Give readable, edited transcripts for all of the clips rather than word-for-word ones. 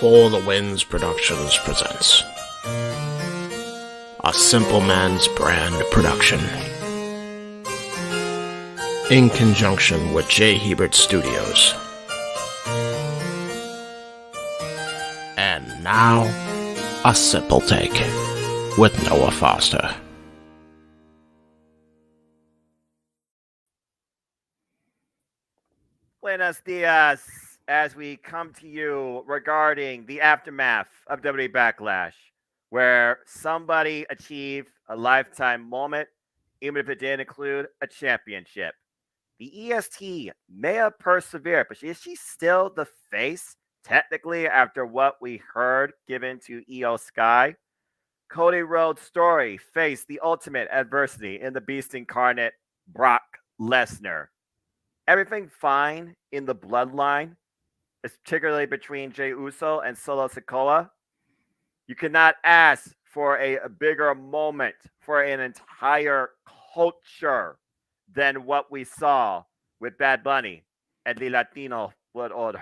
For the Winds Productions presents a Simple Man's Brand production in conjunction with J. Hebert Studios. And now, a simple take with Noah Foster. Buenos dias, as we come to you regarding the aftermath of WWE BACKLASH, where somebody achieved a lifetime moment, even if it didn't include a championship. The EST may have persevered, but is she still the face, technically, after what we heard given to Io Sky? Cody Rhodes' story faced the ultimate adversity in the Beast Incarnate, Brock Lesnar. Everything fine in the bloodline, particularly between Jey Uso and Solo Sikoa. You cannot ask for a bigger moment for an entire culture than what we saw with Bad Bunny and the Latino Blood Order.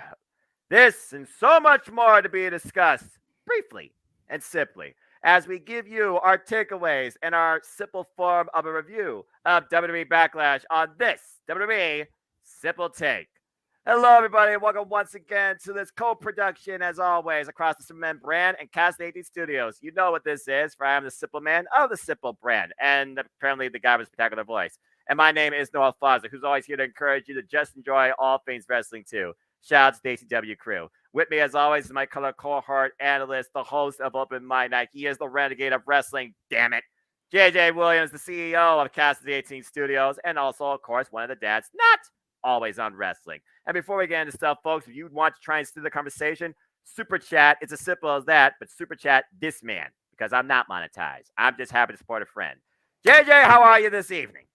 This and so much more to be discussed briefly and simply as we give you our takeaways and our simple form of a review of WWE Backlash on this WWE Simple Take. Hello, everybody, and welcome once again to this co-production, as always, across the Simple Man brand and Cast 18 Studios. You know what this is, for I am the Simple Man of the Simple brand, and apparently the guy with a spectacular voice. And my name is Noah Foster, who's always here to encourage you to just enjoy all things wrestling, too. Shout out to the ACW crew. With me, as always, is my color cohort analyst, the host of Open Mic Night. He is the renegade of wrestling, damn it. JJ Williams, the CEO of Cast 18 Studios, and also, of course, one of the dads not always on wrestling. And before we get into stuff, folks, if you want to try and steer the conversation, Super Chat, it's as simple as that, but Super Chat this man, because I'm not monetized. I'm just happy to support a friend. JJ, how are you this evening?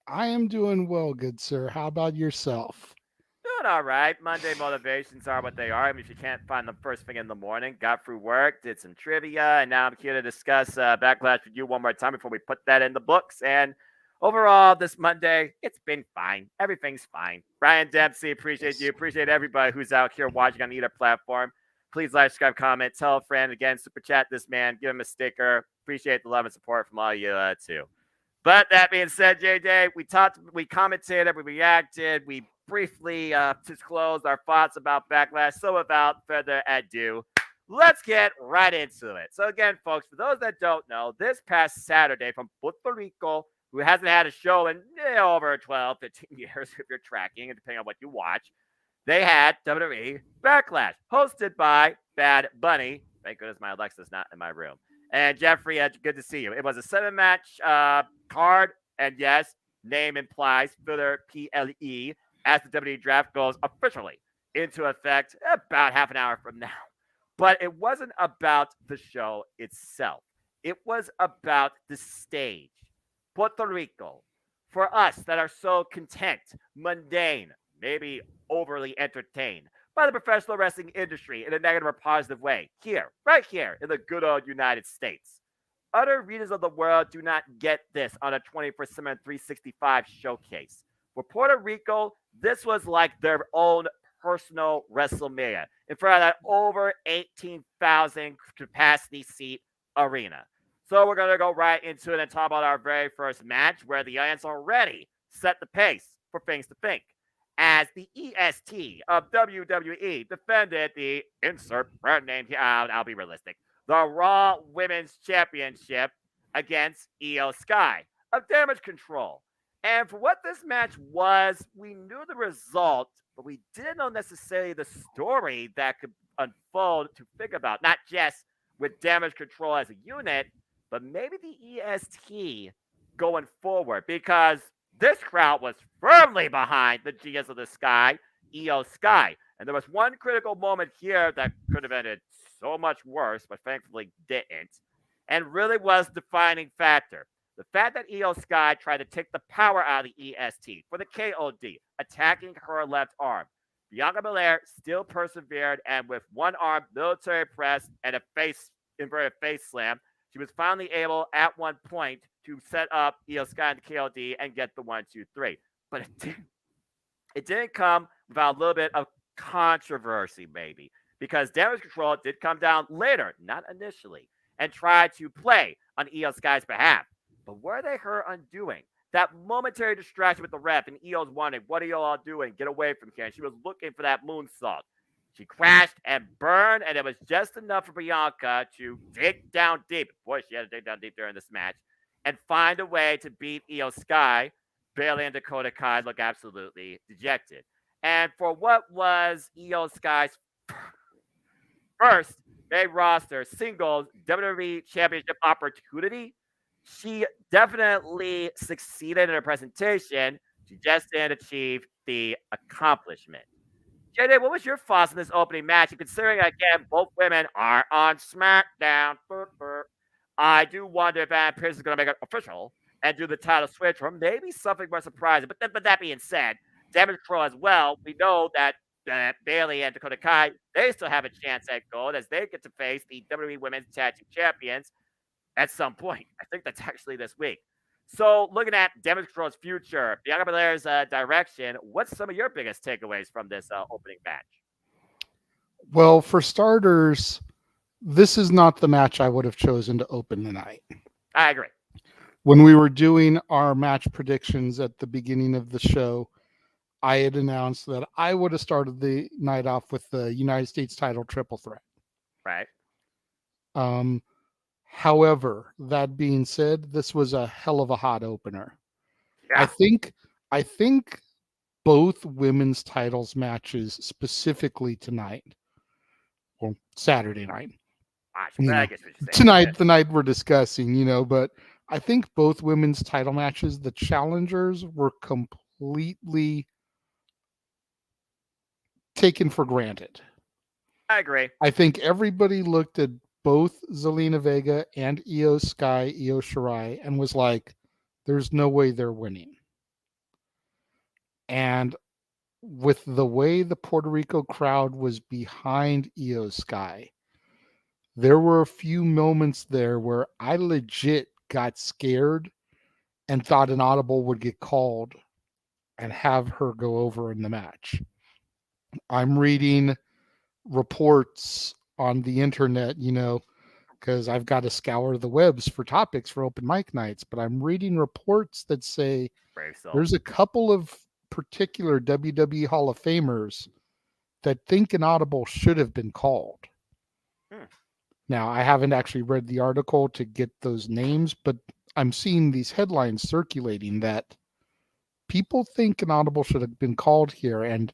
I am doing well, good sir. How about yourself? Doing all right. Monday motivations are what they are. I mean, if you can't find them first thing in the morning, got through work, did some trivia, and now I'm here to discuss Backlash with you one more time before we put that in the books. And overall, this Monday, it's been fine. Everything's fine. Brian Dempsey, appreciate you. Appreciate everybody who's out here watching on either platform. Please like, subscribe, comment, tell a friend. Again, super chat this man. Give him a sticker. Appreciate the love and support from all of you, too. But that being said, JJ, we talked, we commented, we reacted, we briefly disclosed our thoughts about Backlash. So without further ado, let's get right into it. So again, folks, for those that don't know, this past Saturday from Puerto Rico, who hasn't had a show in over 12, 15 years if you're tracking, and depending on what you watch, they had WWE Backlash, hosted by Bad Bunny. Thank goodness my Alexa's not in my room. And Jeffrey, good to see you. It was a 7-match card, and yes, name implies filler PLE, as the WWE draft goes officially into effect about half an hour from now. But it wasn't about the show itself. It was about the stage. Puerto Rico, for us that are so content, mundane, maybe overly entertained by the professional wrestling industry in a negative or positive way, here, right here in the good old United States. Other regions of the world do not get this on a 24/7 365 showcase. For Puerto Rico, this was like their own personal WrestleMania in front of that over 18,000 capacity seat arena. So we're going to go right into it and talk about our very first match where the Giants already set the pace for things to think. As the EST of WWE defended the insert brand name here, I'll be realistic, the Raw Women's Championship against Io Sky of Damage Control. And for what this match was, we knew the result, but we didn't know necessarily the story that could unfold to think about, not just with Damage Control as a unit, but maybe the EST going forward, because this crowd was firmly behind the Giants of the Sky, Io Sky. And there was one critical moment here that could have ended so much worse, but thankfully didn't, and really was the defining factor. The fact that Io Sky tried to take the power out of the EST for the KOD, attacking her left arm. Bianca Belair still persevered, and with one arm military press and a inverted face slam, she was finally able at one point to set up Io Sky and the KOD and get the 1-2-3. But it didn't come without a little bit of controversy, maybe. because Damage Control did come down later, not initially, and tried to play on Io Sky's behalf. But were they her undoing? That momentary distraction with the ref, and Io's wondering, what are you all doing? Get away from here. And she was looking for that moonsault. She crashed and burned, and it was just enough for Bianca to dig down deep. Boy, she had to dig down deep during this match and find a way to beat Io Sky. Bayley and Dakota Kai look absolutely dejected. And for what was Io Sky's first main roster singles WWE Championship opportunity, she definitely succeeded in her presentation. She just didn't achieve the accomplishment. JD, what was your thoughts on this opening match? And considering, again, both women are on SmackDown, I do wonder if Adam Pearce is going to make it official and do the title switch, or maybe something more surprising. But that being said, Damage Control as well, we know that Bayley and Dakota Kai, they still have a chance at gold as they get to face the WWE Women's Tag Team Champions at some point. I think that's actually this week. So, looking at Damage Control's future, Bianca Belair's direction, what's some of your biggest takeaways from this opening match? Well, for starters, this is not the match I would have chosen to open the night. I agree. When we were doing our match predictions at the beginning of the show, I had announced that I would have started the night off with the United States title triple threat. Right. However, that being said, this was a hell of a hot opener. Yeah. I think both women's titles matches specifically tonight, or Saturday night. Tonight, the night we're discussing, but I think both women's title matches, the challengers were completely taken for granted. I agree. I think everybody looked at both Zelina Vega and Io Sky, Io Shirai, and was like, there's no way they're winning. And with the way the Puerto Rico crowd was behind Io Sky, there were a few moments there where I legit got scared and thought an audible would get called and have her go over in the match. I'm reading reports on the internet, because I've got to scour the webs for topics for open mic nights, but I'm reading reports that say there's a couple of particular WWE Hall of Famers that think an audible should have been called. Now, I haven't actually read the article to get those names, but I'm seeing these headlines circulating that people think an audible should have been called here, and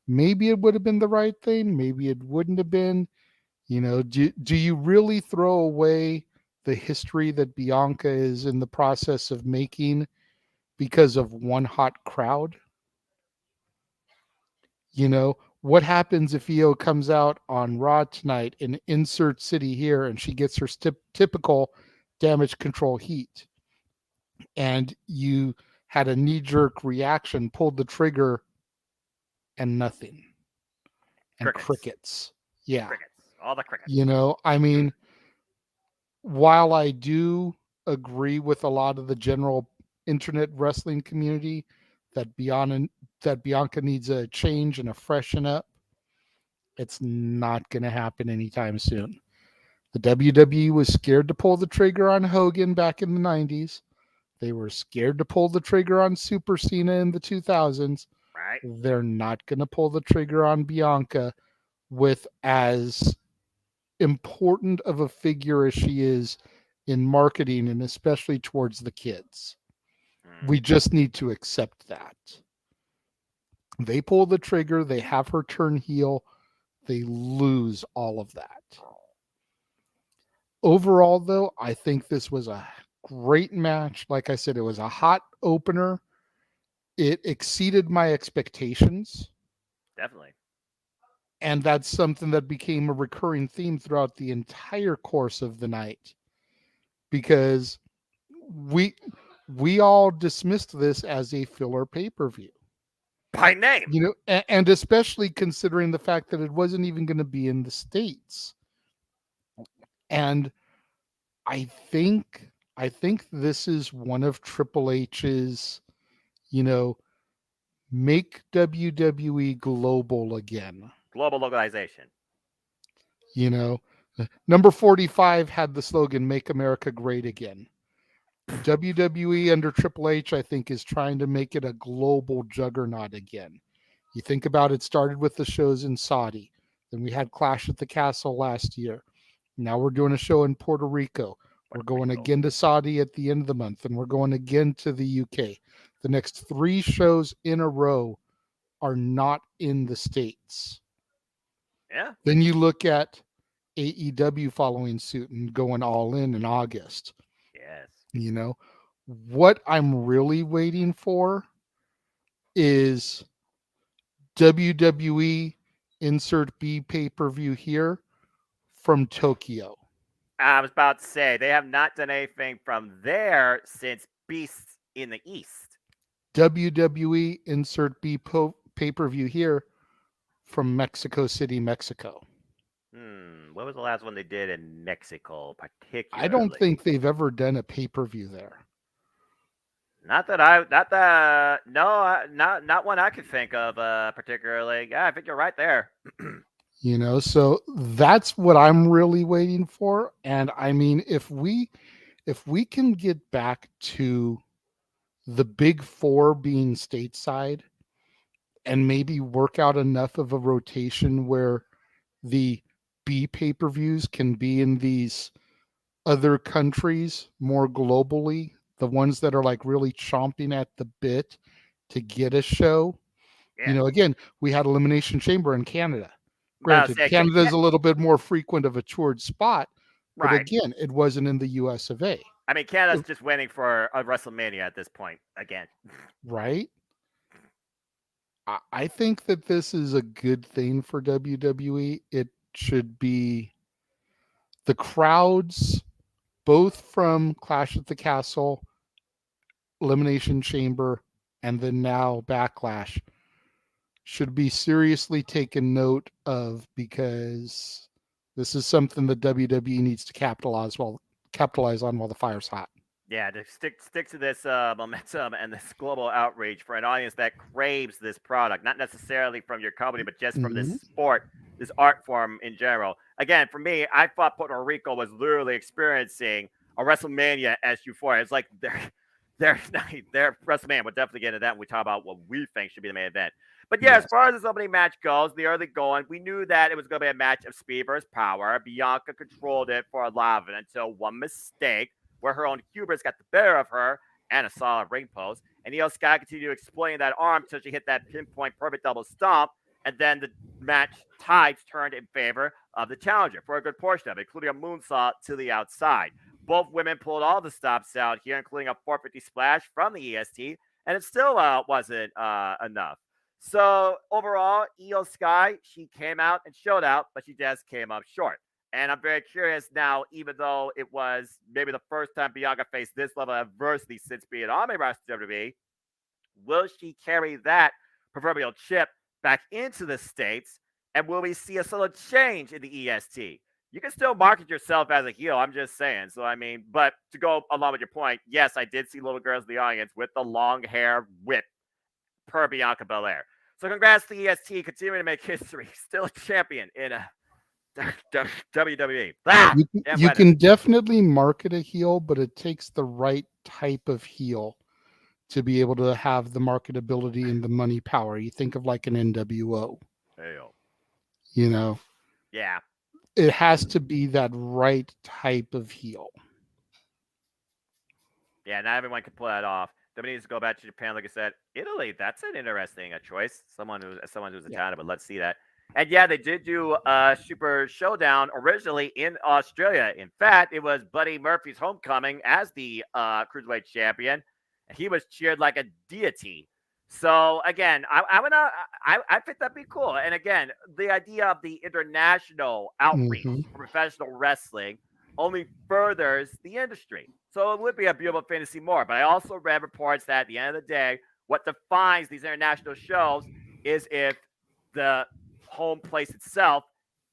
maybe it would have been the right thing, maybe it wouldn't have been. Do you really throw away the history that Bianca is in the process of making because of one hot crowd? What happens if Io comes out on Raw tonight in Insert City here and she gets her typical Damage Control heat, and you had a knee-jerk reaction, pulled the trigger, and nothing? And crickets. Yeah. Crickets. All the crickets. While I do agree with a lot of the general internet wrestling community that Bianca needs a change and a freshen up, it's not going to happen anytime soon. The WWE was scared to pull the trigger on Hogan back in the 90s. They were scared to pull the trigger on Super Cena in the 2000s. Right. They're not going to pull the trigger on Bianca with as important of a figure as she is in marketing, and especially towards the kids. We just need to accept that. They pull the trigger, they have her turn heel, they lose all of that. Overall, though, I think this was a great match. Like I said, it was a hot opener. It exceeded my expectations. Definitely. And that's something that became a recurring theme throughout the entire course of the night, because we all dismissed this as a filler pay-per-view by name, and especially considering the fact that it wasn't even going to be in the States. And I think this is one of Triple H's, make WWE global again. Global localization. You know, number 45 had the slogan "Make America Great Again." WWE under Triple H, I think, is trying to make it a global juggernaut again. You think about it, started with the shows in Saudi. Then we had Clash at the Castle last year. Now we're doing a show in Puerto Rico. We're Puerto going Rico. again to Saudi at the end of the month, and we're going again to the UK. The next 3 shows in a row are not in the States. Yeah. Then you look at AEW following suit and going all in August. Yes. You know, what I'm really waiting for is WWE insert B pay-per-view here from Tokyo. I was about to say they have not done anything from there since Beasts in the East. WWE insert B pay-per-view here from Mexico City, Mexico. What was the last one they did in Mexico, particularly? I don't think they've ever done a pay-per-view there. Not one I could think of particularly. Yeah, I think you're right there. You know, so that's what I'm really waiting for. And I mean, if we can get back to the big 4 being stateside and maybe work out enough of a rotation where the B pay-per-views can be in these other countries more globally, the ones that are like really chomping at the bit to get a show. Yeah. You know, again, we had Elimination Chamber in Canada. Well, Granted, say, Canada is a little bit more frequent of a toured spot, but right. again, it wasn't in the US of A. I mean, Canada's just waiting for a WrestleMania at this point again. Right? I think that this is a good thing for WWE. It should be the crowds, both from Clash at the Castle, Elimination Chamber, and then now Backlash, should be seriously taken note of, because this is something that WWE needs to capitalize on while the fire's hot. Yeah, to stick to this momentum and this global outreach for an audience that craves this product, not necessarily from your company, but just from this sport, this art form in general. Again, for me, I thought Puerto Rico was literally experiencing a WrestleMania as Euphoria. It's like their WrestleMania. We'll definitely get into that when we talk about what we think should be the main event. But yeah, Yes. as far as this opening match goes, the early going, we knew that it was going to be a match of speed versus power. Bianca controlled it for a lot of it until one mistake, where her own hubris got the better of her and a solid ring post. And Io Sky continued to exploit that arm until she hit that pinpoint perfect double stomp. And then the match tides turned in favor of the challenger for a good portion of it, including a moonsault to the outside. Both women pulled all the stops out here, including a 450 splash from the EST, and it still wasn't enough. So overall, Io Sky, she came out and showed out, but she just came up short. And I'm very curious now, even though it was maybe the first time Bianca faced this level of adversity since being on the roster of WWE, will she carry that proverbial chip back into the States? And will we see a subtle change in the EST? You can still market yourself as a heel, I'm just saying. So, I mean, but to go along with your point, yes, I did see little girls in the audience with the long hair whip per Bianca Belair. So congrats to the EST, continuing to make history. Still a champion in a WWE. You can definitely market a heel, but it takes the right type of heel to be able to have the marketability and the money power. You think of like an NWO. Hell. You know? Yeah. It has to be that right type of heel. Yeah, not everyone can pull that off. WWE needs to go back to Japan, like I said. Italy, that's an interesting choice. Someone who's Italian, but let's see that. And yeah, they did do a Super Showdown originally in Australia. In fact, it was Buddy Murphy's homecoming as the Cruiserweight champion, and he was cheered like a deity. So again, I think that'd be cool. And again, the idea of the international outreach for professional wrestling only furthers the industry. So it would be a beautiful thing to see more. But I also read reports that at the end of the day, what defines these international shows is if the home place itself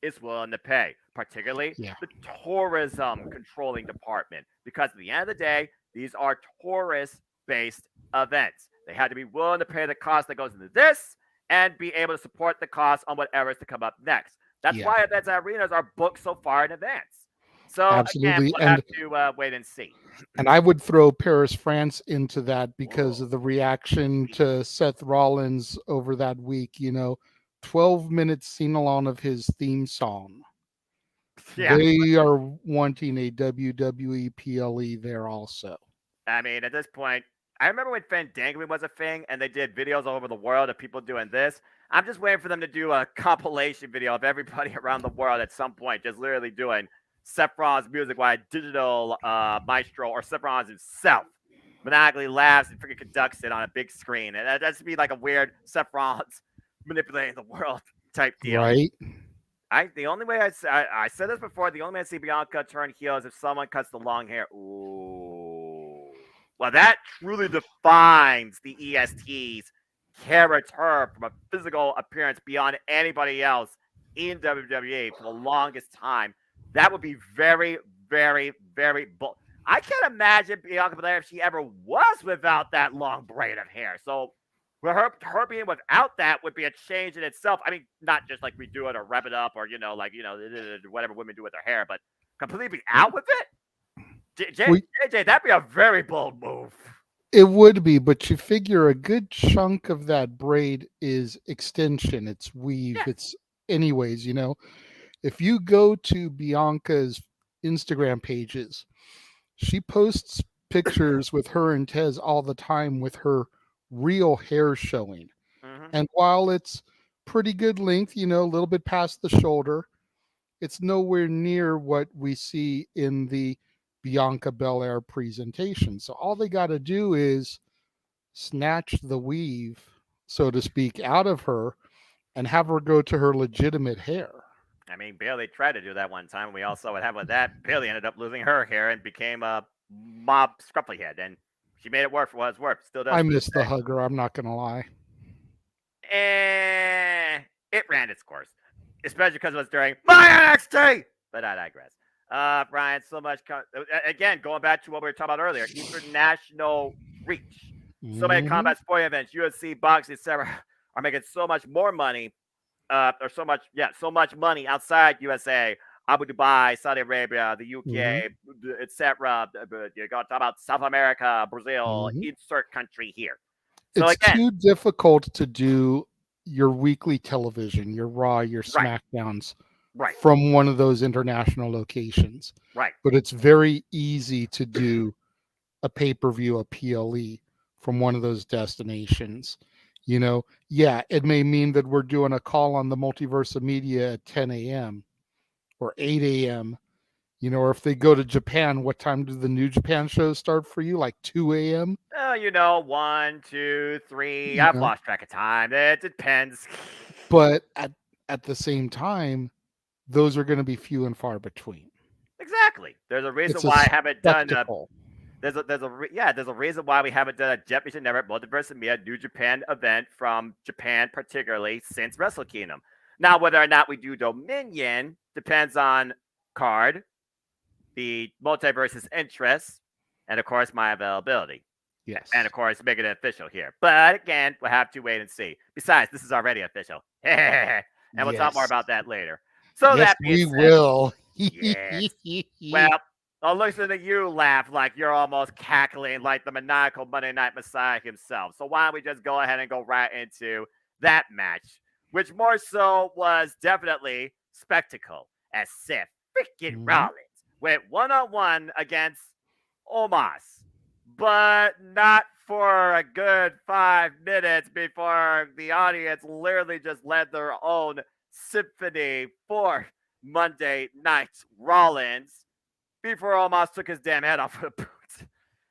is willing to pay, particularly the tourism controlling department. Because at the end of the day, these are tourist-based events. They had to be willing to pay the cost that goes into this and be able to support the cost on whatever is to come up next. That's Yeah, why events at arenas are booked so far in advance. So again, absolutely. we'll have to wait and see. And I would throw Paris, France into that because Whoa. of the reaction to Seth Rollins over that week. 12 minutes sing along of his theme song. Yeah. They are wanting a WWE PLE there also. I mean, at this point, I remember when Fandango was a thing and they did videos all over the world of people doing this. I'm just waiting for them to do a compilation video of everybody around the world at some point, just literally doing Seth Rollins' music while a digital maestro or Seth Rollins himself maniacally laughs and freaking conducts it on a big screen. And that just be like a weird Seth Rollins manipulating the world type deal. Right? The only way I said this before, the only way I see Bianca turn heel is if someone cuts the long hair. Ooh. Well, that truly defines the EST's character from a physical appearance beyond anybody else in WWE for the longest time. That would be very, very, very bold. I can't imagine Bianca Belair if she ever was without that long braid of hair. So well, her being without that would be a change in itself. I mean, not just like we do it or wrap it up or whatever women do with their hair, but completely be out with it. JJ, that'd be a very bold move. It would be, but you figure a good chunk of that braid is extension, it's weave, Yeah. it's anyways, if you go to Bianca's Instagram pages, she posts pictures with her and Tez all the time with her real hair showing. Mm-hmm. And while it's pretty good length, a little bit past the shoulder, it's nowhere near what we see in the Bianca Belair presentation. So all they got to do is snatch the weave, so to speak, out of her and have her go to her legitimate hair. I mean, Bailey tried to do that one time. We all saw what happened with that. Bailey ended up losing her hair and became a mob scruffy head, and she made it work for what it's worth. Still does. I miss the hugger, I'm not going to lie. It ran its course, especially because it was during my NXT. But I digress. Brian, so much. Again, going back to what we were talking about earlier, international reach. So many combat sport events, UFC, boxing, etc., are making so much more money, or so much money outside USA, Abu Dhabi, Saudi Arabia, the UK, etc. You got to talk about South America, Brazil, insert country here. So it's too difficult to do your weekly television, your Raw, your SmackDowns, from one of those international locations. Right. But it's very easy to do a pay-per-view, a PLE from one of those destinations. It may mean that we're doing a call on the Multiverse of Media at 10 a.m. or 8 a.m. Or if they go to Japan, what time do the New Japan shows start for you? Like 2 a.m.? 1, 2, 3. I've lost track of time. It depends. But at the same time, those are going to be few and far between. Exactly. There's a reason why I haven't done there's a reason why we haven't done a Japanese Network Multiverse of Media New Japan event from Japan, particularly since Wrestle Kingdom. Now, whether or not we do Dominion depends on card, the multiverse's interest, and of course my availability. Yes. And of course, make it official here. But again, we'll have to wait and see. Besides, this is already official. And we'll talk more about that later. So yes, that being we said, will. Yes. Well, I'll listen to you laugh like you're almost cackling like the maniacal Monday Night Messiah himself. So why don't we just go ahead and go right into that match, which more so was definitely spectacle as Seth freaking Rollins went one-on-one against Omos, but not for a good 5 minutes before the audience literally just led their own symphony for Monday Night Rollins before Omos took his damn head off with a boot.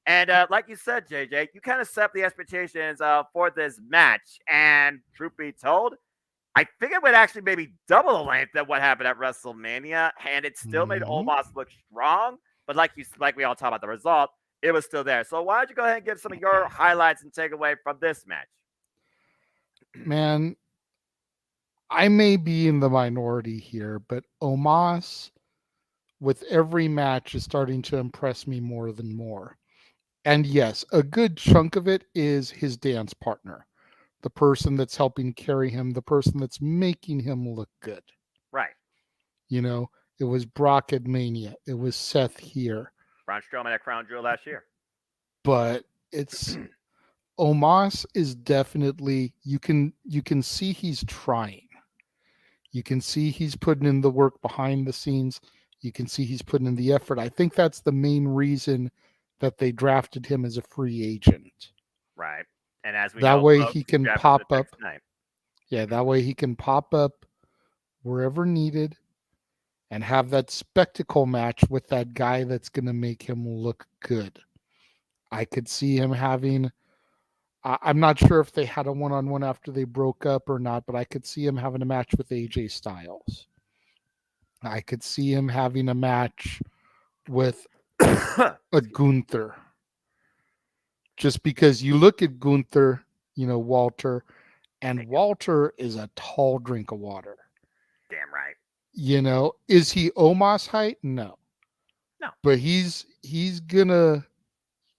And like you said, JJ, you kind of set up the expectations for this match. And truth be told, I think it would actually maybe double the length of what happened at WrestleMania, and it still made Omos look strong. But like we all talked about the result, it was still there. So why don't you go ahead and give some of your highlights and takeaway from this match? Man, I may be in the minority here, but Omos, with every match, is starting to impress me more than more. And yes, a good chunk of it is his dance partner, the person that's helping carry him, the person that's making him look good. Right. You know, it was Brock at Mania. It was Seth here. Braun Strowman at Crown Jewel last year. But it's Omos is definitely you can see he's trying. You can see he's putting in the work behind the scenes. You can see he's putting in the effort. I think that's the main reason that they drafted him as a free agent. Right. And as we That know, way folks, he can drafted pop the up. next night. Yeah, that way he can pop up wherever needed and have that spectacle match with that guy that's going to make him look good. I could see him having. I'm not sure if they had a one-on-one after they broke up or not, but I could see him having a match with AJ Styles. I could see him having a match with a Gunther. Just because you look at Gunther, Walter, and Walter is a tall drink of water. Damn right. Is he Omos height? No. No. But he's gonna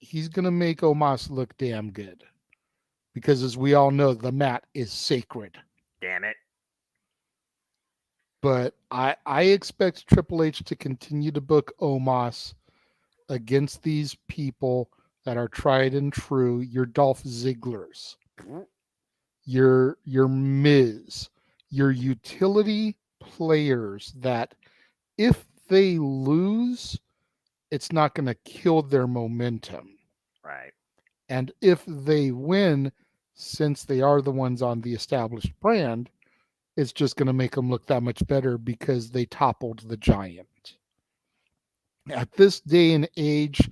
make Omos look damn good. Because as we all know, the mat is sacred. Damn it. But I expect Triple H to continue to book Omos against these people that are tried and true. Your Dolph Zigglers, your Miz, your utility players that if they lose, it's not going to kill their momentum. Right. And if they win, since they are the ones on the established brand, it's just going to make them look that much better because they toppled the giant. At this day and age,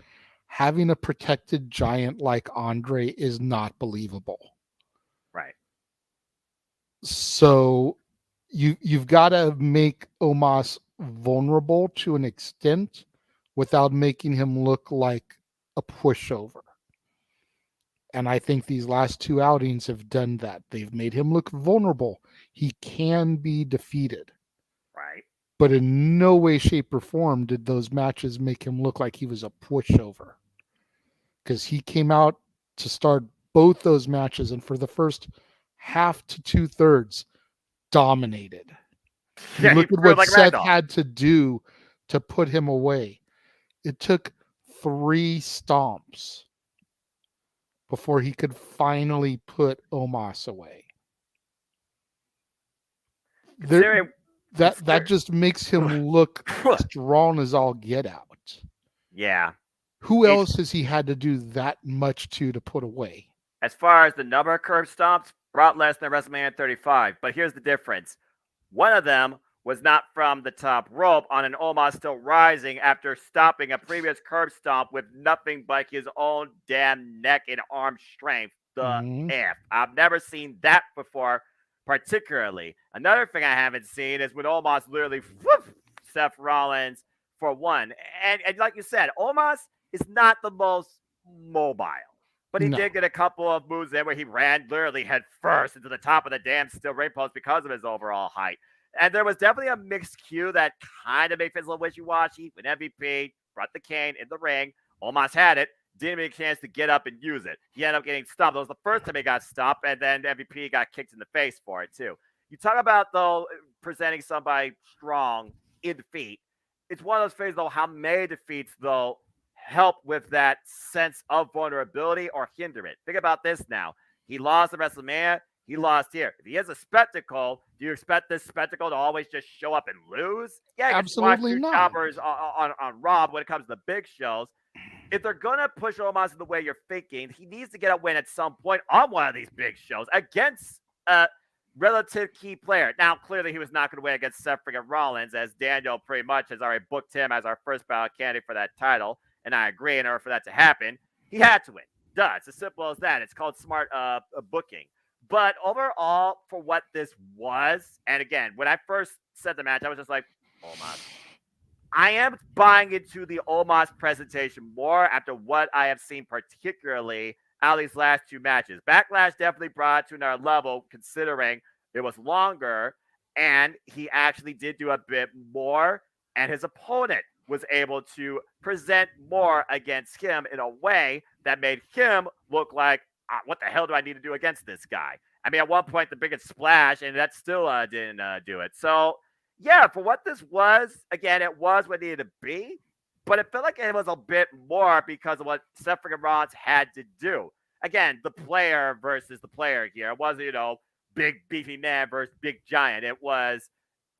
having a protected giant like Andre is not believable. Right. So you've got to make Omos vulnerable to an extent without making him look like a pushover. And I think these last two outings have done that. They've made him look vulnerable. He can be defeated. Right. But in no way, shape, or form did those matches make him look like he was a pushover. Because he came out to start both those matches, and for the first half to 2/3, dominated. Yeah, look at threw what like Seth Randolph. had to do to put him away. It took 3 stomps before he could finally put Omos away. That just makes him look strong as all get out. Yeah. Who else has he had to do that much to put away? As far as the number of curb stomps, Brock Lesnar WrestleMania 35. But here's the difference. One of them was not from the top rope on an Omos still rising after stopping a previous curb stomp with nothing but his own damn neck and arm strength. The F. I've never seen that before, particularly. Another thing I haven't seen is when Omos literally Seth Rollins for one. And like you said, Omos is not the most mobile. But he did get a couple of moves there where he ran literally head first into the top of the damn steel ring post because of his overall height. And there was definitely a mixed cue that kind of made things a little wishy-washy when MVP brought the cane in the ring. Omos had it. Didn't get a chance to get up and use it. He ended up getting stopped. That was the first time he got stopped, and then MVP got kicked in the face for it, too. You talk about, though, presenting somebody strong in defeat. It's one of those things, though, how many defeats, though, help with that sense of vulnerability or hinder it. Think about this now. He lost at WrestleMania. He lost here. If he is a spectacle, do you expect this spectacle to always just show up and lose? Yeah, absolutely not. Choppers on Rob when it comes to the big shows. If they're going to push Omos in the way you're thinking, he needs to get a win at some point on one of these big shows against a relative key player. Now, clearly, he was not going to win against Seth freaking Rollins, as Daniel pretty much has already booked him as our first ballot candidate for that title. And I agree, in order for that to happen, he had to win. Duh, it's as simple as that. It's called smart booking. But overall, for what this was, and again, when I first said the match, I was just like, Omos. I am buying into the Omos presentation more after what I have seen, particularly out of these last two matches. Backlash definitely brought it to another level, considering it was longer, and he actually did do a bit more, and his opponent was able to present more against him in a way that made him look like, what the hell do I need to do against this guy? I mean, at one point, the biggest splash, and that still didn't do it. So yeah, for what this was, again, it was what it needed to be, but it felt like it was a bit more because of what Seth freaking Rollins had to do. Again, the player versus the player here. It wasn't, big beefy man versus big giant. It was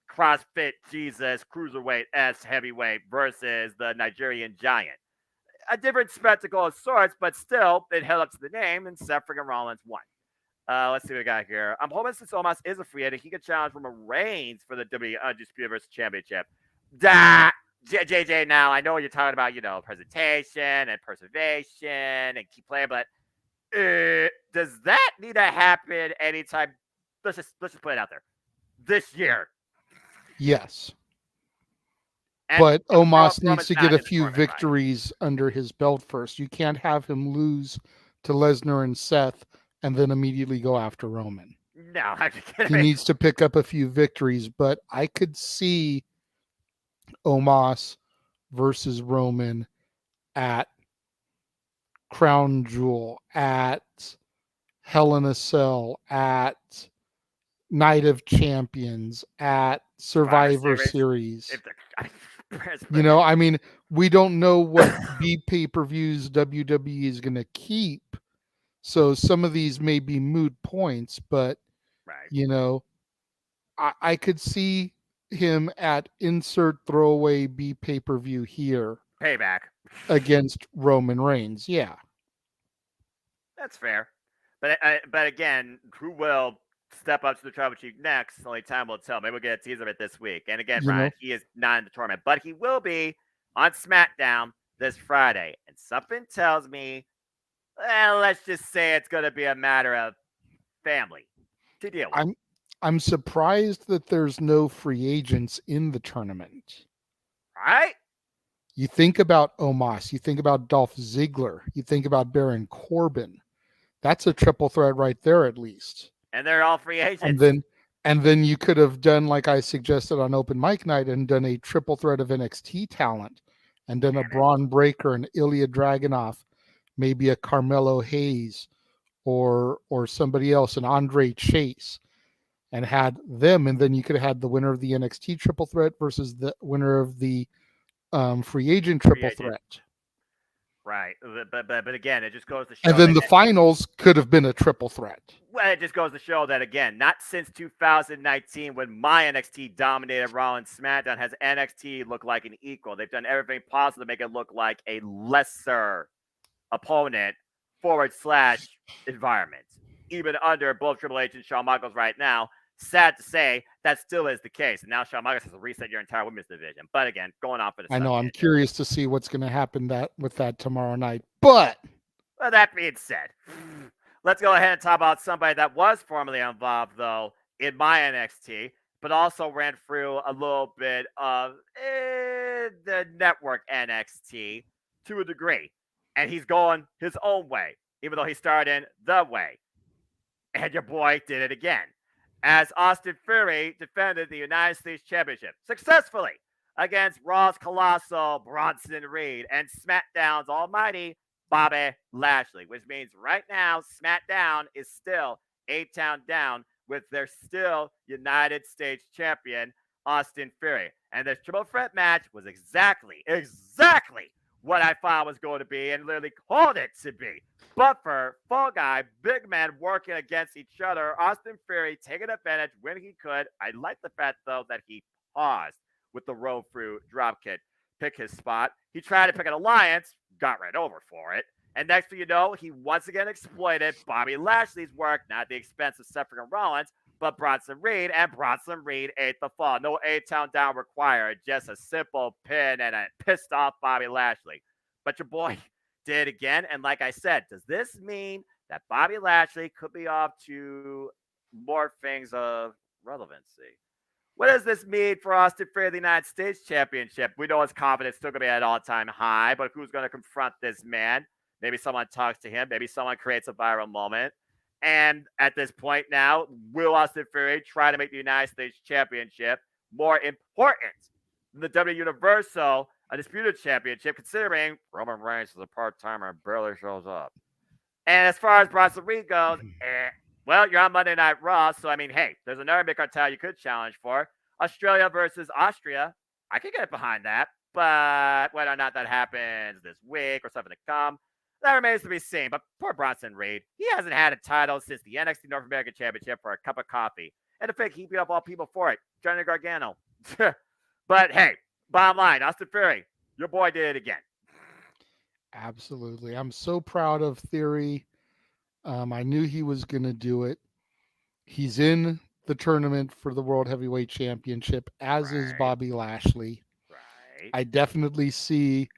CrossFit Jesus Cruiserweight S heavyweight versus the Nigerian giant. A different spectacle of sorts, but still, it held up to the name, and Seth freaking Rollins won. Let's see what we got here. I'm hoping since Omos is a free agent, he could challenge Roman Reigns for the WWE Undisputed vs. Championship. Da! JJ, now I know you're talking about, presentation and preservation and keep playing, but does that need to happen anytime? Let's just put it out there. This year. Yes. And But Omos needs Roman's to not get a in the few tournament, right? victories under his belt first. You can't have him lose to Lesnar and Seth and then immediately go after Roman. No, I'm just kidding. He needs to pick up a few victories, but I could see Omos versus Roman at Crown Jewel, at Hell in a Cell, at Night of Champions, at Survivor Series. If I mean, we don't know what B pay-per-views WWE is going to keep. So some of these may be moot points, but, right. I could see him at insert throwaway B pay-per-view here Payback. against Roman Reigns. Yeah. That's fair. But again, who will step up to the tribal chief next? Only time will tell. Maybe we'll get a teaser of it this week. And again, Ryan, he is not in the tournament, but he will be on SmackDown this Friday. And something tells me, let's just say it's going to be a matter of family to deal with. I'm surprised that there's no free agents in the tournament. Right? You think about Omos, you think about Dolph Ziggler, you think about Baron Corbin. That's a triple threat right there, at least. And they're all free agents. And then you could have done, like I suggested on Open Mic Night, and done a triple threat of NXT talent, and done a Braun Breaker, an Ilya Dragunov, maybe a Carmelo Hayes, or somebody else, an Andre Chase, and had them, and then you could have had the winner of the NXT triple threat versus the winner of the free agent triple threat. Right, but again, it just goes to show. And then the finals could have been a triple threat. Well, it just goes to show that, again, not since 2019 when my NXT dominated Raw and SmackDown has NXT looked like an equal. They've done everything possible to make it look like a lesser opponent / environment. Even under both Triple H and Shawn Michaels right now, sad to say, that still is the case. And now Shawn Michaels has to reset your entire women's division. But again, going on for the I know, I'm curious to see what's going to happen with that tomorrow night. But well, that being said, let's go ahead and talk about somebody that was formerly involved, though, in my NXT, but also ran through a little bit of the network NXT to a degree. And he's going his own way, even though he started in the way. And your boy did it again, as Austin Theory defended the United States Championship successfully against Raw's Colossal Bronson Reed and SmackDown's almighty Bobby Lashley, which means right now SmackDown is still 8-town down with their still United States champion, Austin Theory. And this triple threat match was exactly what I thought was going to be and literally called it to be. Buffer, Fall Guy, big man working against each other. Austin Theory taking advantage when he could. I like the fact, though, that he paused with the roll through dropkick, pick his spot. He tried to pick an alliance, got right over for it. And next thing you know, he once again exploited Bobby Lashley's work, not at the expense of Seth Rollins, but Bronson Reed, and Bronson Reed ate the fall. No 8-town down required, just a simple pin and a pissed off Bobby Lashley. But your boy did it again, and like I said, does this mean that Bobby Lashley could be off to more things of relevancy? What does this mean for Austin Theory, the United States Championship? We know his confidence still going to be at an all-time high, but who's going to confront this man? Maybe someone talks to him. Maybe someone creates a viral moment. And at this point now, will Austin Theory try to make the United States Championship more important than the W Universal Undisputed Championship, considering Roman Reigns is a part-timer and barely shows up? And as far as Bronson Reed goes, well, you're on Monday Night Raw, so I mean, hey, there's another mid-card title you could challenge for. Australia versus Austria, I can get behind that. But whether or not that happens this week or something to come, that remains to be seen. But poor Bronson Reed, he hasn't had a title since the NXT North American Championship for a cup of coffee. And to think he beat up all people for it, Johnny Gargano. But hey, bottom line, Austin Theory, your boy did it again. Absolutely. I'm so proud of Theory. I knew he was going to do it. He's in the tournament for the World Heavyweight Championship, as is Bobby Lashley. Right. I definitely see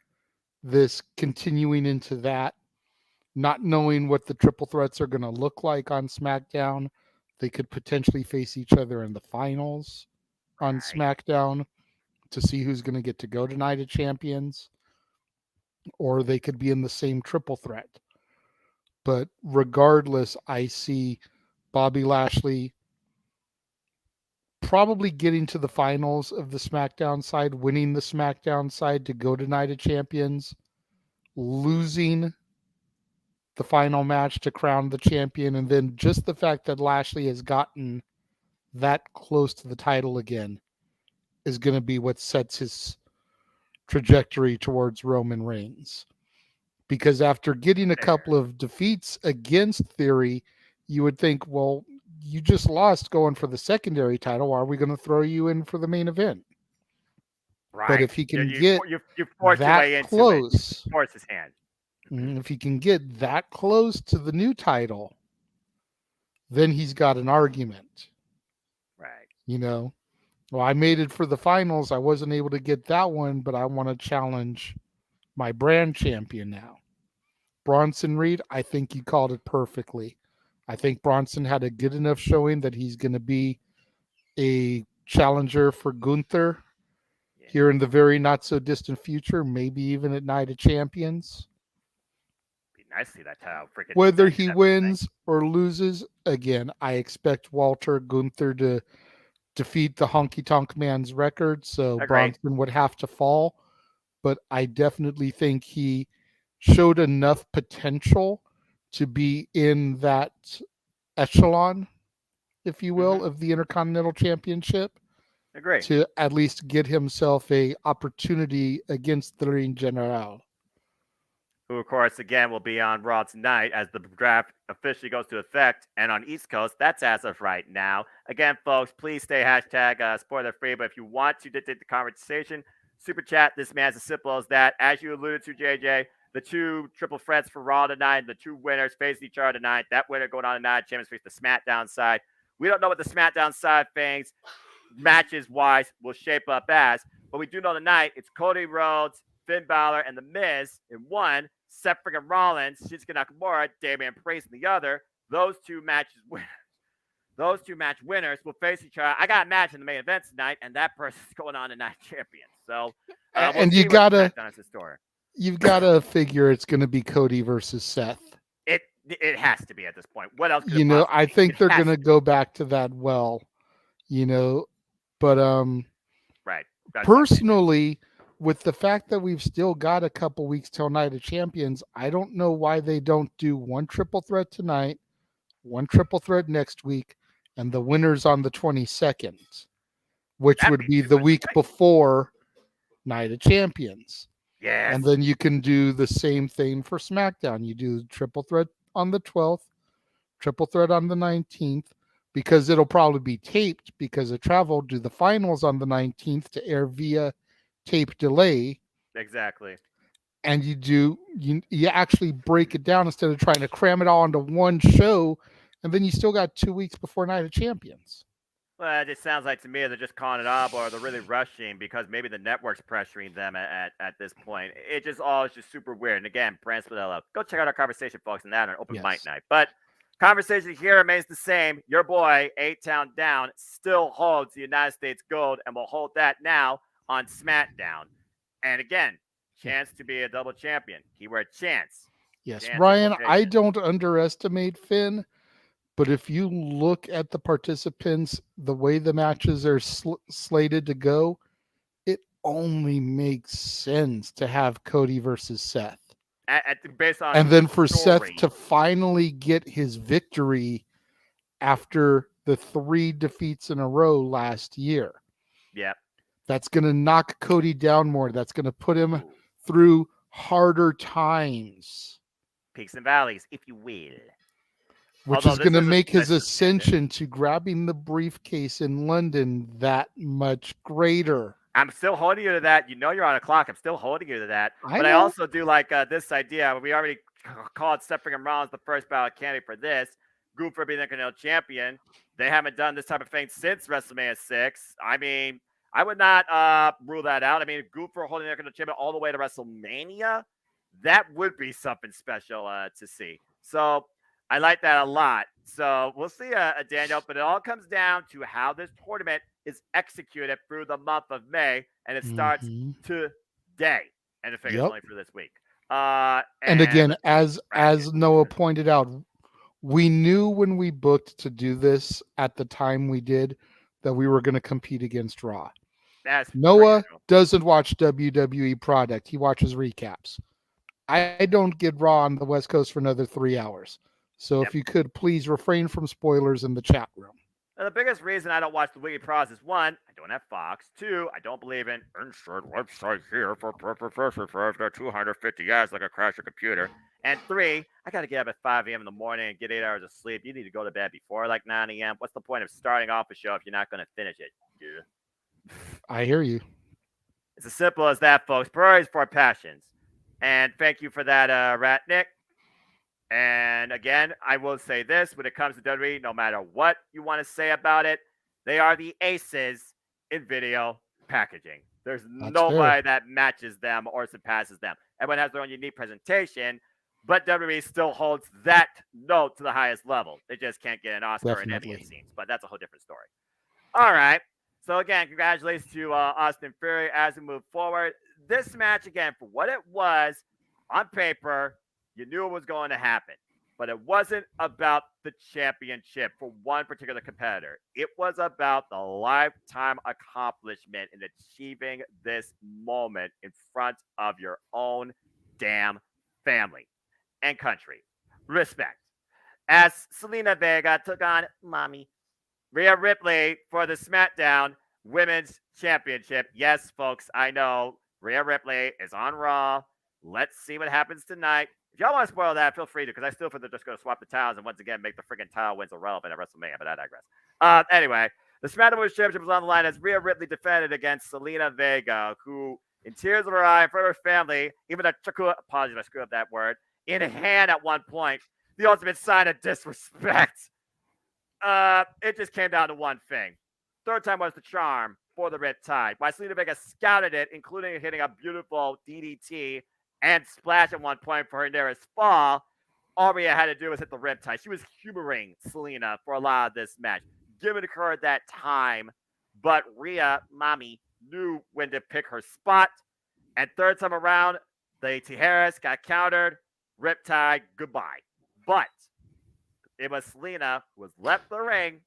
this continuing into that, not knowing what the triple threats are going to look like on SmackDown. They could potentially face each other in the finals on SmackDown to see who's going to get to go to Night of Champions, or they could be in the same triple threat. But regardless, I see Bobby Lashley probably getting to the finals of the SmackDown side, winning the SmackDown side to go to Night of Champions, losing the final match to crown the champion, and then just the fact that Lashley has gotten that close to the title again is going to be what sets his trajectory towards Roman Reigns. Because after getting a couple of defeats against Theory, you would think, well, you just lost going for the secondary title. Are we going to throw you in for the main event? Right. But if he can you force your way that into close, it. Force his hand. If he can get that close to the new title, then he's got an argument. Right. You know, well, I made it for the finals. I wasn't able to get that one, but I want to challenge my brand champion now. Bronson Reed, I think you called it perfectly. I think Bronson had a good enough showing that he's going to be a challenger for Gunther here in the very not so distant future, maybe even at Night of Champions. Be nice to see that title freaking. Whether he wins or loses, again, I expect Walter Gunther to defeat the Honky Tonk Man's record, so Bronson would have to fall. But I definitely think he showed enough potential to be in that echelon, if you will, of the Intercontinental Championship. Agree. To at least get himself a opportunity against the Ring General. Who, of course, again, will be on Raw tonight as the draft officially goes to effect. And on East Coast, that's as of right now. Again, folks, please stay hashtag spoiler free. But if you want to dictate the conversation, super chat this man's as simple as that. As you alluded to, JJ, the two triple threats for Raw tonight, the two winners face each other tonight. That winner going on tonight, Champions face the SmackDown side. We don't know what the SmackDown side things matches-wise will shape up as, but we do know tonight it's Cody Rhodes, Finn Balor, and The Miz in one, Seth freaking Rollins, Shinsuke Nakamura, Damian Priest in the other. Those two match winners will face each other. I got a match in the main event tonight, and that person's going on tonight champion. So, and you gotta figure it's going to be Cody versus Seth. It has to be at this point. What else? I think they're going to go back to that. Well, but right. Personally, with the fact that we've still got a couple weeks till Night of Champions, I don't know why they don't do one triple threat tonight, one triple threat next week, and the winners on the 22nd, which would be the week before Night of Champions. Yes. And then you can do the same thing for SmackDown. You do triple threat on the 12th, triple threat on the 19th, because it'll probably be taped because of travel. Do the finals on the 19th to air via tape delay. Exactly. And you actually break it down instead of trying to cram it all into one show, and then you still got 2 weeks before Night of Champions. Well, it just sounds like to me they're just calling it off, or they're really rushing because maybe the network's pressuring them at this point. It just all is just super weird. And again, Brand Spadella, go check out our conversation, folks, on that on Open Mic Night. But conversation here remains the same. Your boy, A-Town Down, still holds the United States gold and will hold that now on SmackDown. And again, chance to be a double champion. Keyword chance. Yes, chance. Ryan, I don't underestimate Finn. But if you look at the participants, the way the matches are slated to go, it only makes sense to have Cody versus Seth. Based on and then for Seth to finally get his victory after the 3 defeats in a row last year. Yep. That's going to knock Cody down more. That's going to put him Ooh. through harder times, Peaks and valleys, if you will. which Although is going to make his this is standard. ascension to grabbing the briefcase in London that much greater. I'm still holding you to that. You know you're on a clock. I'm still holding you to that. I But I know. also do like this idea. We already called Seth freaking Rollins the first ballot candidate for this. Gunther being the Intercontinental Champion. They haven't done this type of thing since WrestleMania 6. I mean, I would not rule that out. I mean, Gunther holding the Intercontinental Champion all the way to WrestleMania, that would be something special to see. So I like that a lot. So we'll see, Daniel, but it all comes down to how this tournament is executed through the month of May, and it starts today, and the figure is only for this week. And again, as Noah Mm-hmm. pointed out, we knew when we booked to do this at the time we did that we were going to compete against Raw. That's Noah doesn't watch WWE product. He watches recaps. I don't get Raw on the West Coast for another 3 hours. So if you could please refrain from spoilers in the chat room. Now, the biggest reason I don't watch the Wiki Pros is one, I don't have Fox. Two, I don't believe in insert website here for 250 ads like a crash your computer. And three, I got to get up at 5 a.m. in the morning and get 8 hours of sleep. You need to go to bed before like 9 a.m. What's the point of starting off a show if you're not going to finish it? Yeah. I hear you. It's as simple as that, folks. Priorities for passions. And thank you for that, Rat Nick. And again, I will say this, when it comes to WWE, no matter what you want to say about it, they are the aces in video packaging. There's nobody that matches them or surpasses them. Everyone has their own unique presentation, but WWE still holds that note to the highest level. They just can't get an Oscar in Emmy, it seems, but that's a whole different story. All right. So again, congratulations to Austin Theory as we move forward. This match, again, for what it was on paper, you knew it was going to happen, but it wasn't about the championship for one particular competitor. It was about the lifetime accomplishment in achieving this moment in front of your own damn family and country. Respect. As Selena Vega took on Mommy Rhea Ripley for the SmackDown Women's Championship. Yes, folks, I know Rhea Ripley is on Raw. Let's see what happens tonight. If y'all want to spoil that, feel free to, because I still think they're just going to swap the titles and once again make the freaking title wins irrelevant at WrestleMania, but I digress. Anyway, the SmackDown Women's Championship was on the line as Rhea Ripley defended against Selena Vega, who, in tears of her eye, in front of her family, even a apologies if I screw up that word, in hand at one point, the ultimate sign of disrespect. It just came down to one thing. Third time was the charm for the Riptide. While Selena Vega scouted it, including hitting a beautiful DDT and splash at one point for her nearest fall, all Rhea had to do was hit the Riptide. She was humoring Selena for a lot of this match, giving her that time. But Rhea, Mommy, knew when to pick her spot. And third time around, the Tijeras got countered. Riptide, goodbye. But it was Selena who was left the ring,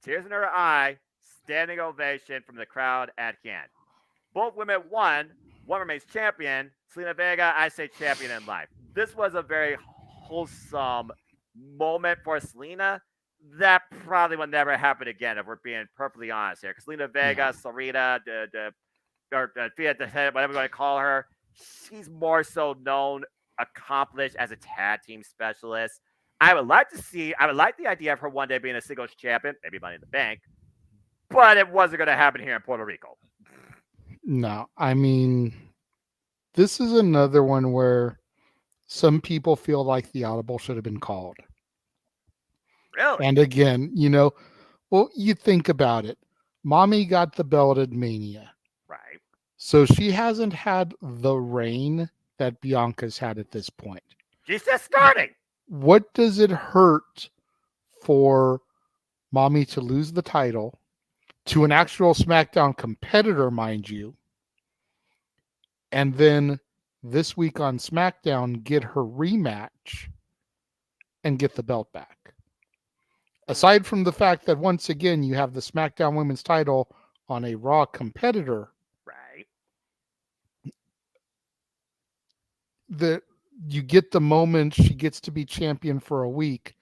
tears in her eye, standing ovation from the crowd at hand. Both women won. One remains champion. Selena Vega, I say champion in life. This was a very wholesome moment for Selena. That probably will never happen again if we're being perfectly honest here. Because Selena Vega, Sarita, or Fia, whatever you want to call her, she's more so known, accomplished as a tag team specialist. I would like the idea of her one day being a singles champion, maybe Money in the Bank, but it wasn't going to happen here in Puerto Rico. No, I mean, this is another one where some people feel like the audible should have been called. Really? And again, well, you think about it. Mommy got the belt at Mania. Right. So she hasn't had the reign that Bianca's had at this point. She's just starting. What does it hurt for Mommy to lose the title to an actual SmackDown competitor, mind you, and then this week on SmackDown get her rematch and get the belt back? Aside from the fact that once again you have the SmackDown Women's title on a Raw competitor, right? You get the moment she gets to be champion for a week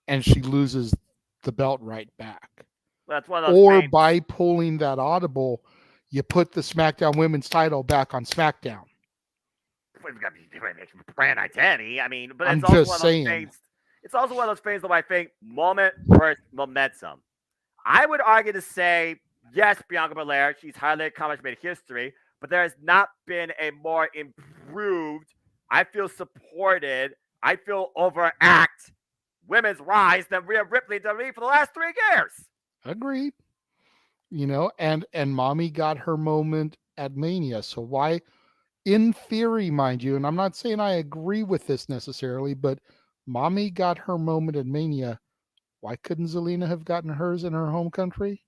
and she loses the belt right back. That's one of those Or things. by pulling that audible, you put the SmackDown Women's title back on SmackDown. We've got to be doing brand identity. I mean, but I'm it's also just one of those saying. things. It's also one of those things that I think moment versus momentum. I would argue to say, yes, Bianca Belair, she's highly accomplished, made history, but there has not been a more improved, I feel supported, I feel overact women's rise than Rhea Ripley and WWE for the last 3 years. Agreed. And Mommy got her moment at Mania. So why, in theory, mind you, and I'm not saying I agree with this necessarily, but Mommy got her moment at Mania. Why couldn't Zelina have gotten hers in her home country?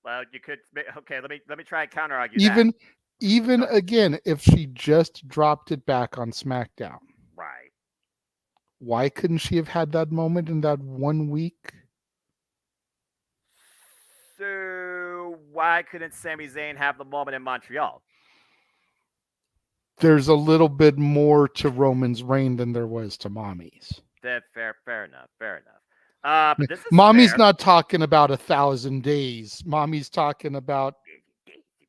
Well, you could. Okay, let me try and counter argue that. Even again, if she just dropped it back on SmackDown, Right. why couldn't she have had that moment in that 1 week? So why couldn't Sami Zayn have the moment in Montreal? There's a little bit more to Roman's reign than there was to Mommy's. Fair enough. But this is Mommy's fair. not talking about 1,000 days. Mommy's talking about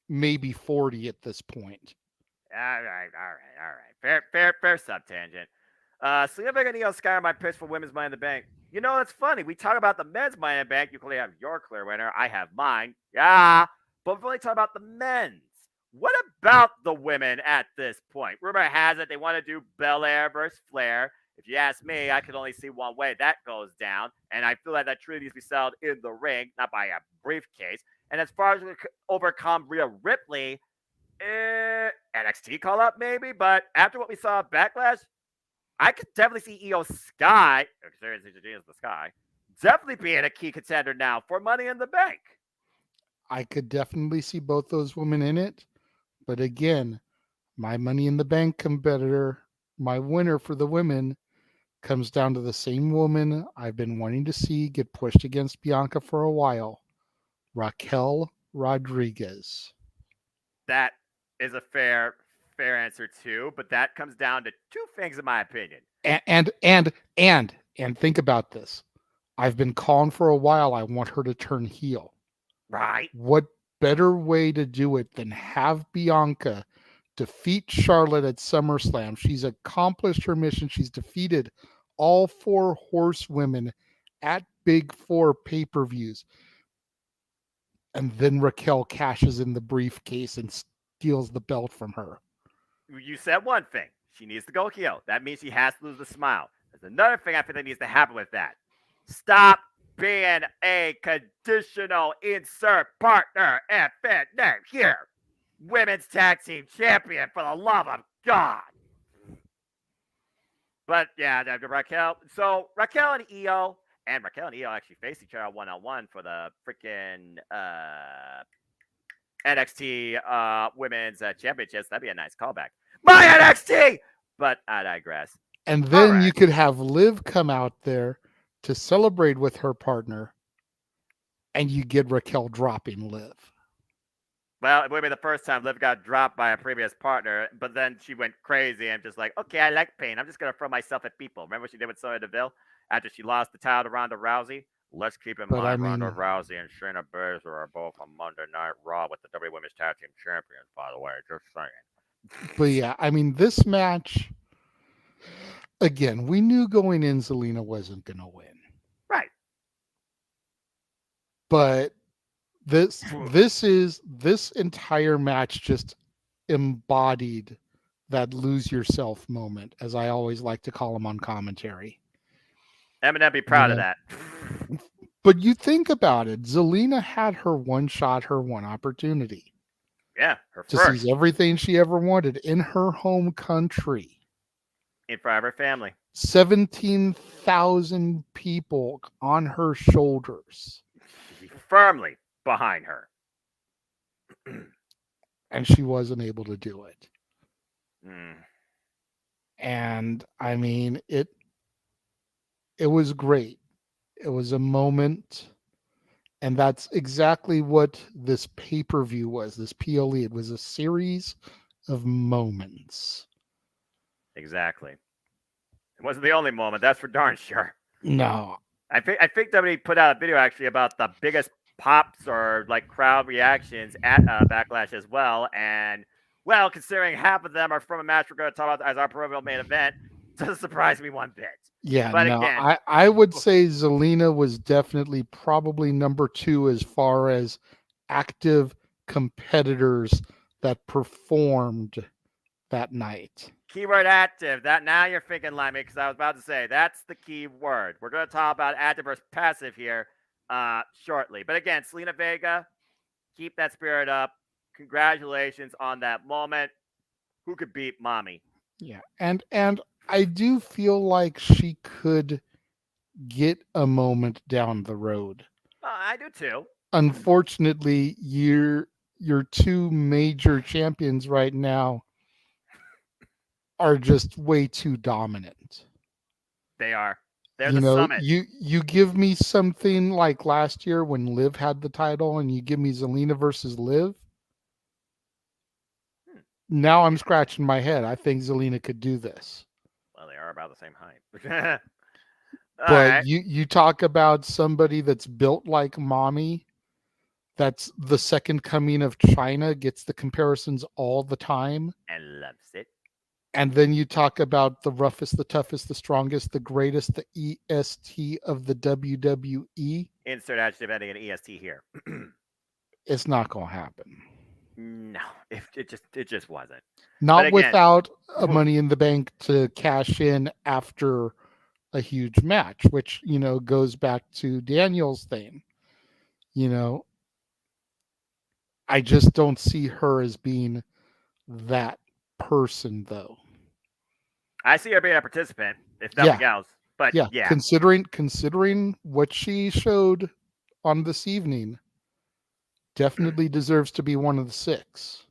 maybe 40 at this point. All right. Fair sub tangent. Selena Vega and Io Sky are my picks for women's Money in the Bank. You know, it's funny. We talk about the men's Money in the Bank. You clearly have your clear winner. I have mine. Yeah. But we're only talking about the men's. What about the women at this point? Rumor has it they want to do Belair versus Flair. If you ask me, I could only see one way that goes down. And I feel like that truly needs to be settled in the ring, not by a briefcase. And as far as we overcome Rhea Ripley, NXT call up maybe. But after what we saw at Backlash, I could definitely see Io Sky, the Sky, definitely being a key contender now for Money in the Bank. I could definitely see both those women in it. But again, my Money in the Bank competitor, my winner for the women, comes down to the same woman I've been wanting to see get pushed against Bianca for a while, Raquel Rodriguez. That is a fair answer too, but that comes down to 2 things in my opinion. And think about this. I've been calling for a while. I want her to turn heel. Right. What better way to do it than have Bianca defeat Charlotte at SummerSlam? She's accomplished her mission. She's defeated all 4 horsewomen at Big 4 pay-per-views. And then Raquel cashes in the briefcase and steals the belt from her. You said one thing. She needs to go heel. That means she has to lose the smile. There's another thing I think that needs to happen with that. Stop being a conditional insert partner and fit name here. Women's Tag Team Champion, for the love of God. But yeah, Raquel. So Raquel and Io actually face each other one-on-one for the freaking NXT Women's Championships. That'd be a nice callback. My NXT! But I digress. And then you could have Liv come out there to celebrate with her partner, and you get Raquel dropping Liv. Well, it would be the first time Liv got dropped by a previous partner, but then she went crazy and just like, okay, I like pain. I'm just going to throw myself at people. Remember what she did with Sonya Deville after she lost the title to Ronda Rousey? Let's keep in mind Ronda Rousey and Shayna Baszler are both on Monday Night Raw with the WWE Women's Tag Team Champions, by the way. Just saying. But yeah, I mean, this match, again, we knew going in Zelina wasn't going to win. Right. But this entire match just embodied that lose yourself moment, as I always like to call them on commentary. Eminem be proud of that. But you think about it, Zelina had her one shot, her one opportunity. Yeah, her to first. seize everything she ever wanted in her home country. In front of her family. 17,000 people on her shoulders. Firmly behind her. And she wasn't able to do it. Mm. And I mean, it was great. It was a moment. And that's exactly what this pay-per-view was, this PLE. It was a series of moments. Exactly. It wasn't the only moment, that's for darn sure. No. I think WWE put out a video actually about the biggest pops or like crowd reactions at Backlash as well. And well, considering half of them are from a match we're going to talk about as our proverbial main event, doesn't surprise me one bit. Yeah, But no, again, I would say Zelina was definitely probably number 2 as far as active competitors that performed that night. keyword active. That now you're thinking like me because I was about to say that's the key word. We're going to talk about active versus passive here shortly. But again, Selena Vega, keep that spirit up. Congratulations on that moment. Who could beat Mommy? Yeah, and I do feel like she could get a moment down the road. I do too. Unfortunately, your two major champions right now are just way too dominant. They are. They're You the know, summit. you give me something like last year when Liv had the title, and you give me Zelina versus Liv. Now I'm scratching my head. I think Zelina could do this. Well, they are about the same height. All But right. you talk about somebody that's built like Mommy, that's the second coming of China, gets the comparisons all the time. And loves it. And then you talk about the roughest, the toughest, the strongest, the greatest, the EST of the WWE. Insert adjective ending in EST here. It's not going to happen. No, it just wasn't. Not again, without a Money in the Bank to cash in after a huge match, which, you know, goes back to Daniel's thing. You know, I just don't see her as being that person, though. I see her being a participant, if nothing else. But Yeah, yeah. considering what she showed on this evening, definitely deserves to be one of the 6.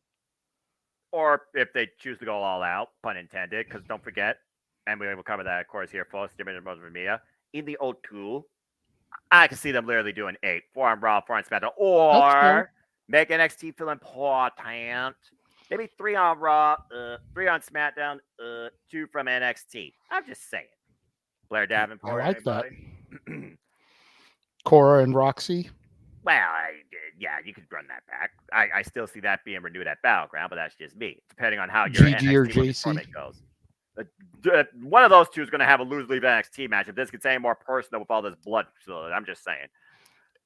Or if they choose to go all out, pun intended, because don't forget, and we will cover that, of course, here first, Mia, in the O2, I can see them literally doing 8. 4 on Raw, 4 on SmackDown, or make NXT feel important. Maybe 3 on Raw, 3 on SmackDown, 2 from NXT. I'm just saying. Blair Davenport, I like anybody? that. Cora and Roxy. Well, yeah, you could run that back. I still see that being renewed at Battleground, but that's just me. Depending on how your GG or NXT women's JC? tournament goes. One of those two is going to have a lose-leave NXT match if this gets any more personal with all this blood. So I'm just saying.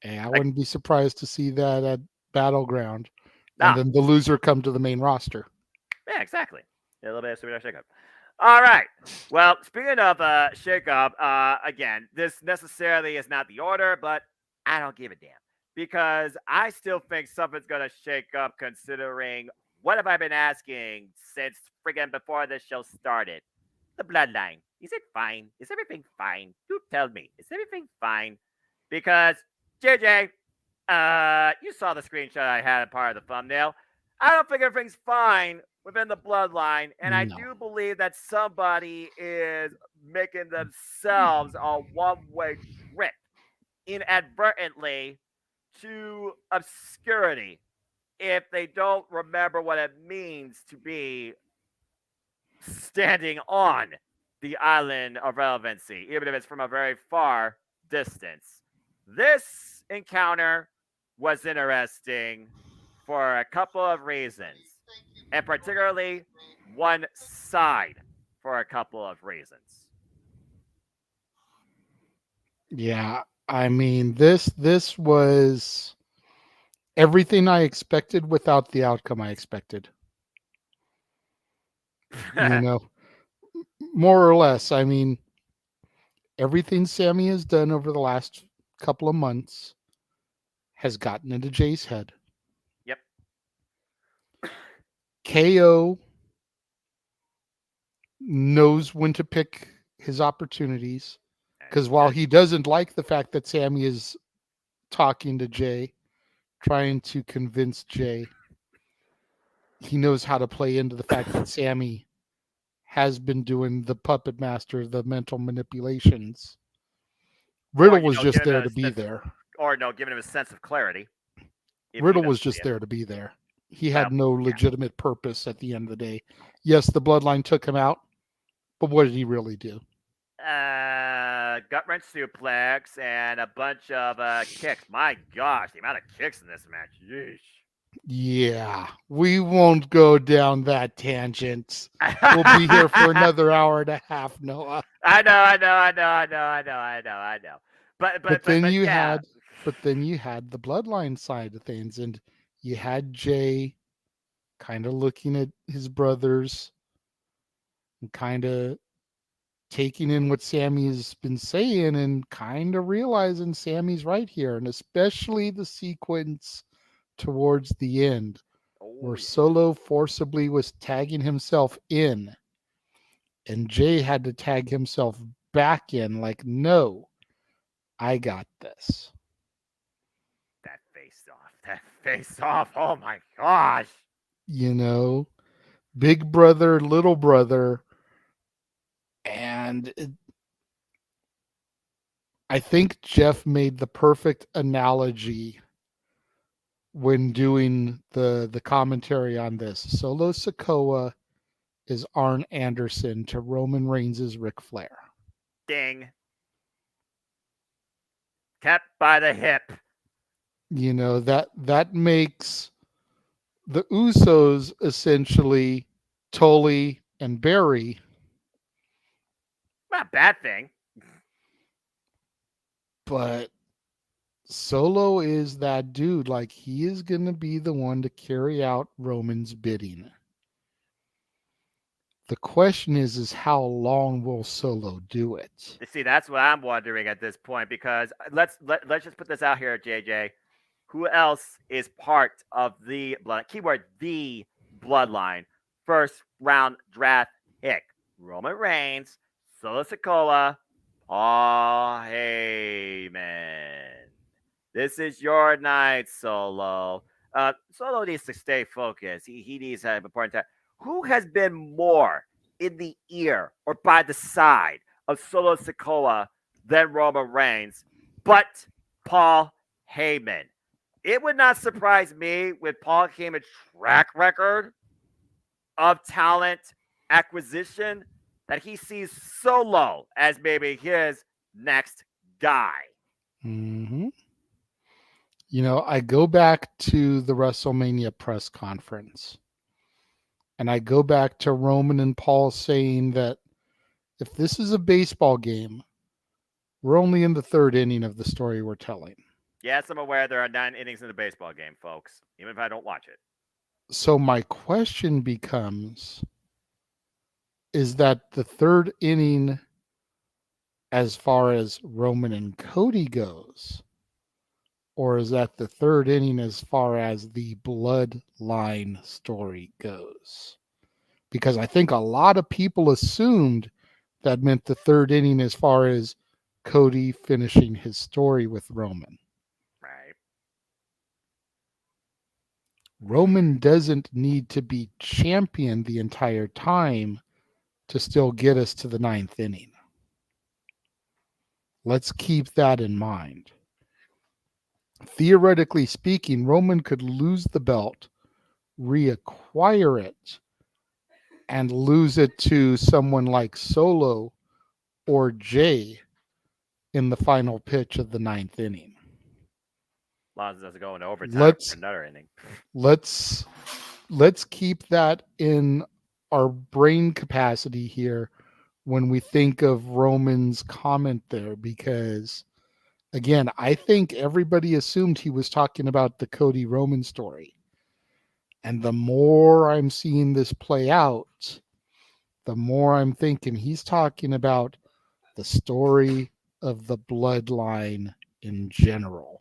Hey, I wouldn't be surprised to see that at Battleground. Nah. And then the loser come to the main roster. Yeah, exactly. A little bit of superstar shakeup. All right. Well, speaking of shakeup, again, this necessarily is not the order, but I don't give a damn. Because I still think something's going to shake up considering what have I been asking since friggin' before this show started? The bloodline. Is it fine? Is everything fine? You tell me. Is everything fine? Because, JJ, you saw the screenshot I had as part of the thumbnail. I don't think everything's fine within the bloodline, and I do believe that somebody is making themselves a one-way trip inadvertently to obscurity if they don't remember what it means to be standing on the island of relevancy, even if it's from a very far distance. This encounter was interesting for a couple of reasons, and particularly one side for a couple of reasons. Yeah, I mean, this was everything I expected without the outcome I expected. You know, more or less. I mean, everything Sammy has done over the last couple of months has gotten into Jay's head. Yep. KO knows when to pick his opportunities, because while he doesn't like the fact that Sammy is talking to Jay, trying to convince Jay, he knows how to play into the fact that Sammy has been doing the puppet master, the mental manipulations. Riddle was just there to be there. Or no, giving him a sense of clarity. Riddle was just there to be there. He had no legitimate purpose at the end of the day. Yes, the bloodline took him out, but what did he really do? gut wrench suplex and a bunch of kicks. My gosh, the amount of kicks in this match. Yeesh. Yeah, we won't go down that tangent. We'll be here for another hour and a half, Noah. I know. But yeah. But then you had the bloodline side of things, and you had Jay kind of looking at his brothers and kind of taking in what Sammy's been saying and kind of realizing Sammy's right here, and especially the sequence towards the end where Oh, Solo forcibly was tagging himself in and Jay had to tag himself back in like, no, I got this. that face off. That face off. Oh my gosh. You know, big brother, little brother. And I think Jeff made the perfect analogy when doing the commentary on this. Solo Sikoa is Arn Anderson to Roman Reigns' Ric Flair. Ding. Kept by the hip. You know, that makes the Usos essentially Tully and Barry. Not a bad thing. But Solo is that dude. Like, he is going to be the one to carry out Roman's bidding. The question is how long will Solo do it? You see, that's what I'm wondering at this point because let's just put this out here, JJ. Who else is part of the keyword the bloodline first round draft pick? Roman Reigns, Solo Sikoa, Paul Heyman. This is your night, Solo. Solo needs to stay focused. He needs to have important time. Who has been more in the ear or by the side of Solo Sikoa than Roman Reigns, but Paul Heyman? It would not surprise me with Paul Heyman's track record of talent acquisition that he sees Solo as maybe his next guy. Mm-hmm. You know, I go back to the WrestleMania press conference, and I go back to Roman and Paul saying that if this is a baseball game, we're only in the third inning of the story we're telling. Yes, I'm aware there are 9 innings in a baseball game, folks, even if I don't watch it. So my question becomes, is that the third inning as far as Roman and Cody goes? Or is that the third inning as far as the bloodline story goes? Because I think a lot of people assumed that meant the third inning as far as Cody finishing his story with Roman. Right. Roman doesn't need to be champion the entire time to still get us to the ninth inning. Let's keep that in mind. Theoretically speaking, Roman could lose the belt, reacquire it, and lose it to someone like Solo or Jay in the final pitch of the ninth inning. As long as it doesn't go into overtime for another inning. Let's keep that in our brain capacity here when we think of Roman's comment there, because again, I think everybody assumed he was talking about the Cody Roman story. And the more I'm seeing this play out, the more I'm thinking he's talking about the story of the bloodline in general.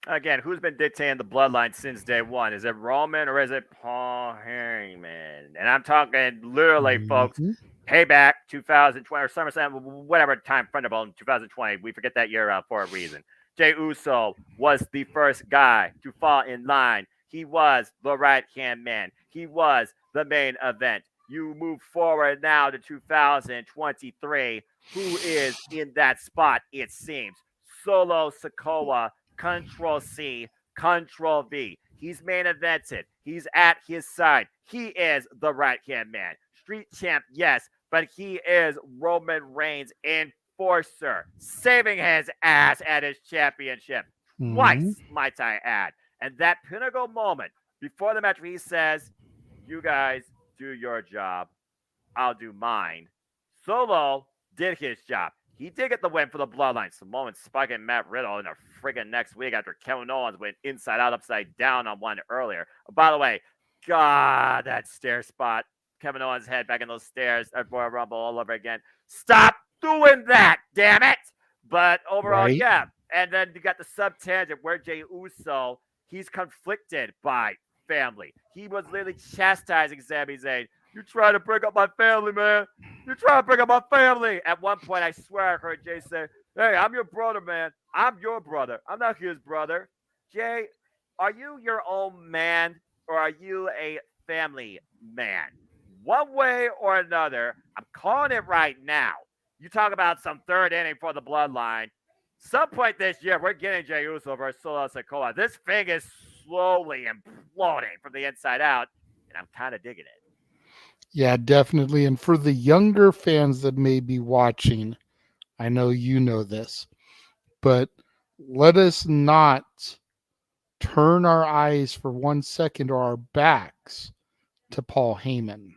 Again, who's been dictating the bloodline since day one? Is it Roman or is it Paul Heyman? And I'm talking literally, folks, Payback 2020 or SummerSlam, whatever time, Thunderbolt in 2020. We forget that year for a reason. Jey Uso was the first guy to fall in line. He was the right-hand man. He was the main event. You move forward now to 2023. Who is in that spot, it seems? Solo Sikoa, Control C, Control V. He's main evented. He's at his side. He is the right-hand man. Street champ, yes, but he is Roman Reigns in enforcer, saving his ass at his championship. Twice, might I add. And that pinnacle moment before the match where he says, you guys do your job, I'll do mine. Solo did his job. He did get the win for the Bloodline. Samoan Spike and Matt Riddle in a friggin' next week after Kevin Owens went inside out, upside down on one earlier. By the way, God, that stair spot. Kevin Owens' head back in those stairs at Royal Rumble all over again. Stop doing that, damn it! But overall, yeah. And then you got the sub-tangent where Jey Uso, he's conflicted by family. He was literally chastising Sami Zayn. You try to break up my family, man. You try to break up my family. At one point, I swear I heard Jay say, hey, I'm your brother, man. I'm your brother. I'm not his brother. Jay, are you your own man or are you a family man? One way or another, I'm calling it right now. You talk about some third inning for the Bloodline. Some point this year, we're getting Jey Uso versus Solo Sikoa. This thing is slowly imploding from the inside out, and I'm kind of digging it. Yeah, definitely. And for the younger fans that may be watching, I know you know this, but let us not turn our eyes for 1 second or our backs to Paul Heyman.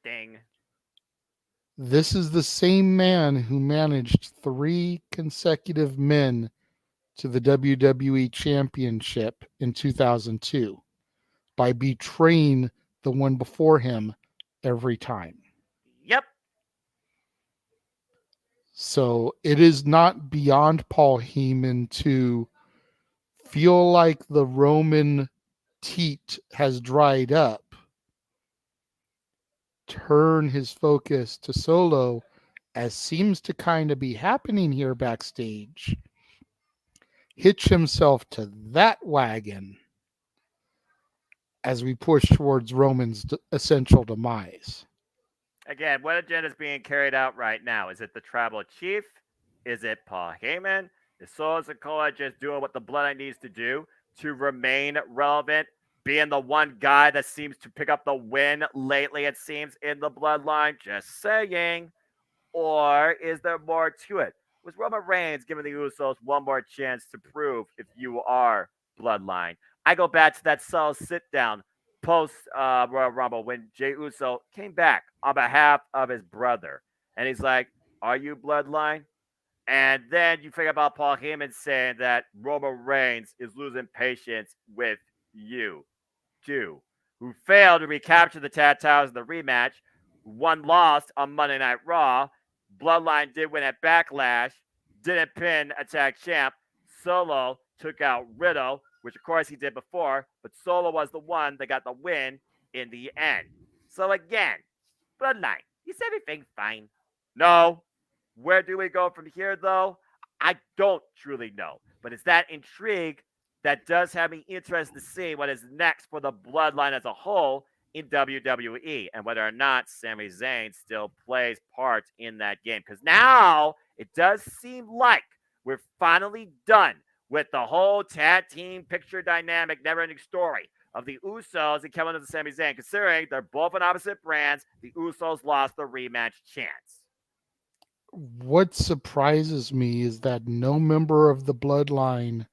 Ding. This is the same man who managed 3 consecutive men to the WWE Championship in 2002 by betraying the one before him every time. Yep. So it is not beyond Paul Heyman to feel like the Roman teat has dried up, turn his focus to Solo, as seems to kind of be happening here backstage, hitch himself to that wagon as we push towards Roman's essential demise. Again, what agenda is being carried out right now? Is it the tribal chief? Is it Paul Heyman? Is Solo Sikoa just doing what the Bloodline needs to do to remain relevant, being the one guy that seems to pick up the win lately, it seems, in the Bloodline? Just saying. Or is there more to it? Was Roman Reigns giving the Usos one more chance to prove if you are Bloodline? I go back to that Solo sit-down post Royal Rumble when Jey Uso came back on behalf of his brother. And he's like, are you Bloodline? And then you figure about Paul Heyman saying that Roman Reigns is losing patience with you, too, who failed to recapture the tag titles in the rematch, one lost on Monday Night Raw. Bloodline did win at Backlash, didn't pin a tag champ. Solo took out Riddle, which of course he did before, but Solo was the one that got the win in the end. So again, Bloodline, is everything fine? No. Where do we go from here, though? I don't truly know. But it's that intrigue that does have me interested to see what is next for the Bloodline as a whole in WWE and whether or not Sami Zayn still plays parts in that game. Because now it does seem like we're finally done with the whole tag team picture dynamic, never-ending story of the Usos and Kevin Owens and Sami Zayn. Considering they're both on opposite brands, the Usos lost the rematch chance. What surprises me is that no member of the Bloodline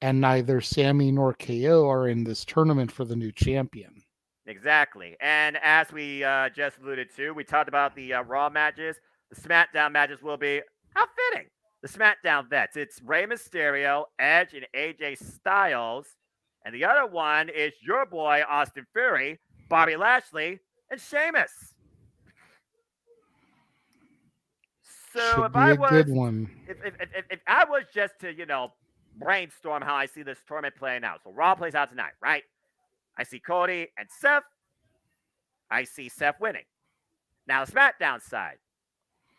and neither Sammy nor KO are in this tournament for the new champion. Exactly. And as we just alluded to, we talked about the Raw matches. The SmackDown matches will be, how fitting, the SmackDown vets. It's Rey Mysterio, Edge, and AJ Styles. And the other one is your boy, Austin Theory, Bobby Lashley, and Sheamus. So Should if be I a was, good one. if I was just to, brainstorm how I see this tournament playing out. So Raw plays out tonight, right? I see Cody and Seth. I see Seth winning. Now, the SmackDown side,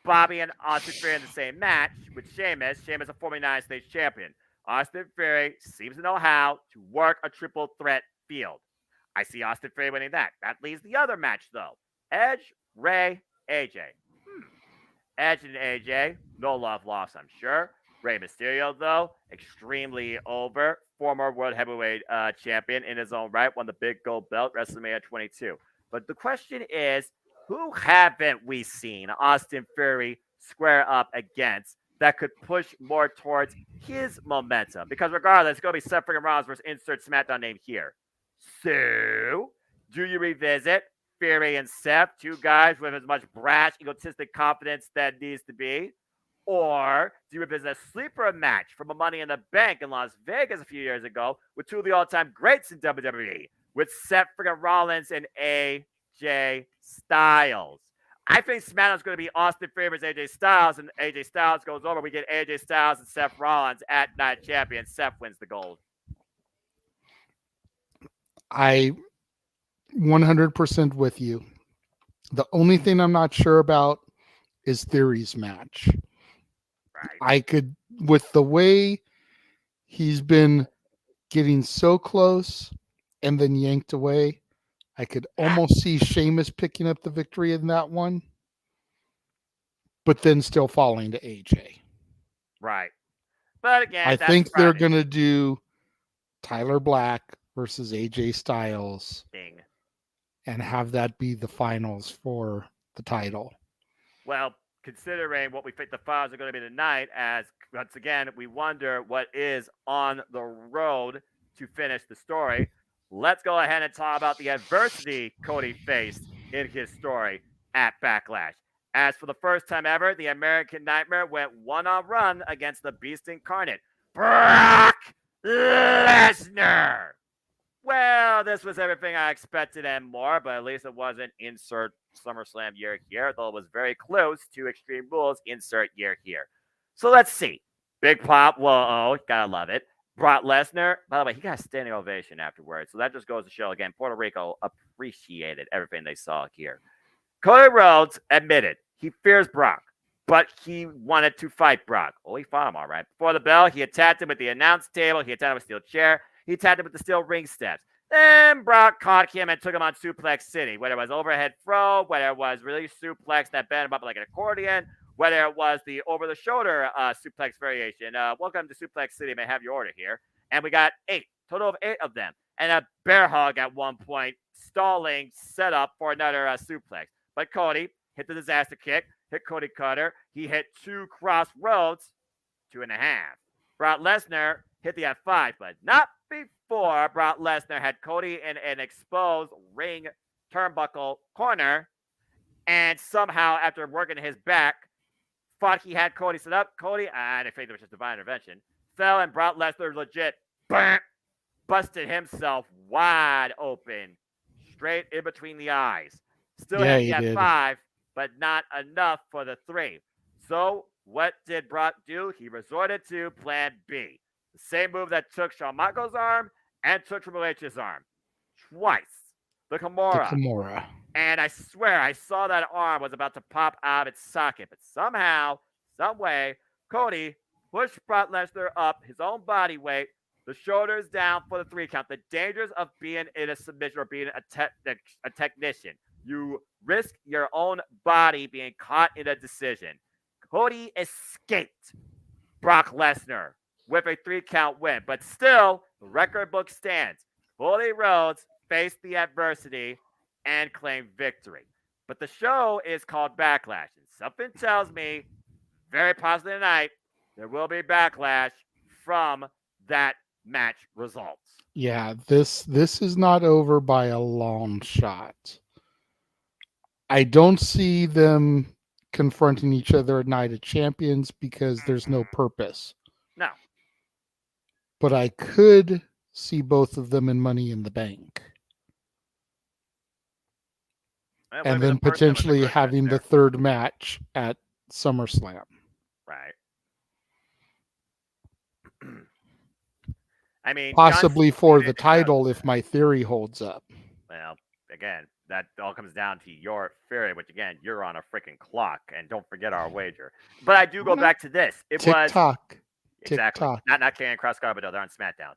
Bobby and Austin Theory in the same match with Sheamus. Sheamus, a former United States champion. Austin Theory seems to know how to work a triple threat field. I see Austin Theory winning that. That leaves the other match, though. Edge, Rey, AJ. Edge and AJ, no love lost, I'm sure. Rey Mysterio, though, extremely over. Former World Heavyweight Champion in his own right, won the big gold belt, WrestleMania 22. But the question is, who haven't we seen Austin Theory square up against that could push more towards his momentum? Because regardless, it's going to be Seth freaking Rollins versus insert SmackDown name here. So, do you revisit Fury and Seth, two guys with as much brash, egotistic confidence that needs to be? Or do you revisit a sleeper match from a Money in the Bank in Las Vegas a few years ago with two of the all-time greats in WWE, with Seth freaking Rollins and AJ Styles? I think SmackDown's going to be Austin Theory versus AJ Styles, and AJ Styles goes over. We get AJ Styles and Seth Rollins at Night Champion. Seth wins the gold. I 100% with you. The only thing I'm not sure about is Theory's match. Right. I could, with the way he's been getting so close and then yanked away, I could almost see Sheamus picking up the victory in that one, but then still falling to AJ. Right. But again, I think they're going to do Tyler Black versus AJ Styles Ding. and have that be the finals for the title. Well, considering what we think the finals are going to be tonight, as once again, we wonder what is on the road to finish the story. Let's go ahead and talk about the adversity Cody faced in his story at Backlash. As for the first time ever, the American Nightmare went one-on-run against the Beast Incarnate, Brock Lesnar. Well, this was everything I expected and more, but at least it wasn't insert SummerSlam year here, though it was very close to Extreme Rules insert year here. So let's see. Big pop, whoa, gotta love it. Brock Lesnar, by the way, he got a standing ovation afterwards, so that just goes to show, again, Puerto Rico appreciated everything they saw here. Cody Rhodes admitted he fears Brock, but he wanted to fight Brock. Oh, he fought him all right. Before the bell, he attacked him with the announce table, he attacked him with a steel chair, he attacked him with the steel ring steps. Then Brock caught him and took him on Suplex City, whether it was overhead throw, whether it was really suplex that bent him up like an accordion, whether it was the over-the-shoulder suplex variation. Welcome to Suplex City. May have your order here. And we got 8, total of 8 of them. And a bear hug at one point, stalling setup for another suplex. But Cody hit the disaster kick, hit Cody Cutter. He hit 2 crossroads, 2.5. Brock Lesnar hit the F5, but not before Brock Lesnar had Cody in an exposed ring turnbuckle corner. And somehow, after working his back, thought he had Cody set up. Cody, I think it was just divine intervention, fell, and Brock Lesnar legit busted himself wide open, straight in between the eyes. Still hit the F5, but not enough for the 3. So what did Brock do? He resorted to Plan B. The same move that took Shawn Michaels' arm and took Triple H's arm. Twice. The Kimura. And I swear, I saw that arm was about to pop out of its socket. But somehow, some way, Cody pushed Brock Lesnar up his own body weight, the shoulders down for the 3 count. The dangers of being in a submission or being a technician. You risk your own body being caught in a decision. Cody escaped Brock Lesnar with a 3 count win. But still, the record book stands. Cody Rhodes faced the adversity and claimed victory. But the show is called Backlash. And something tells me, very possibly tonight, there will be backlash from that match results. Yeah, this is not over by a long shot. I don't see them confronting each other at Night of Champions because there's no purpose. No. But I could see both of them in Money in the Bank. And then potentially having the 3rd match at SummerSlam. Right. I mean, possibly for the title if my theory holds up. Well, again, that all comes down to your theory, which again, you're on a freaking clock, and don't forget our wager. But I do go back to this. It was exactly not Karrion Kross, but they're on SmackDown.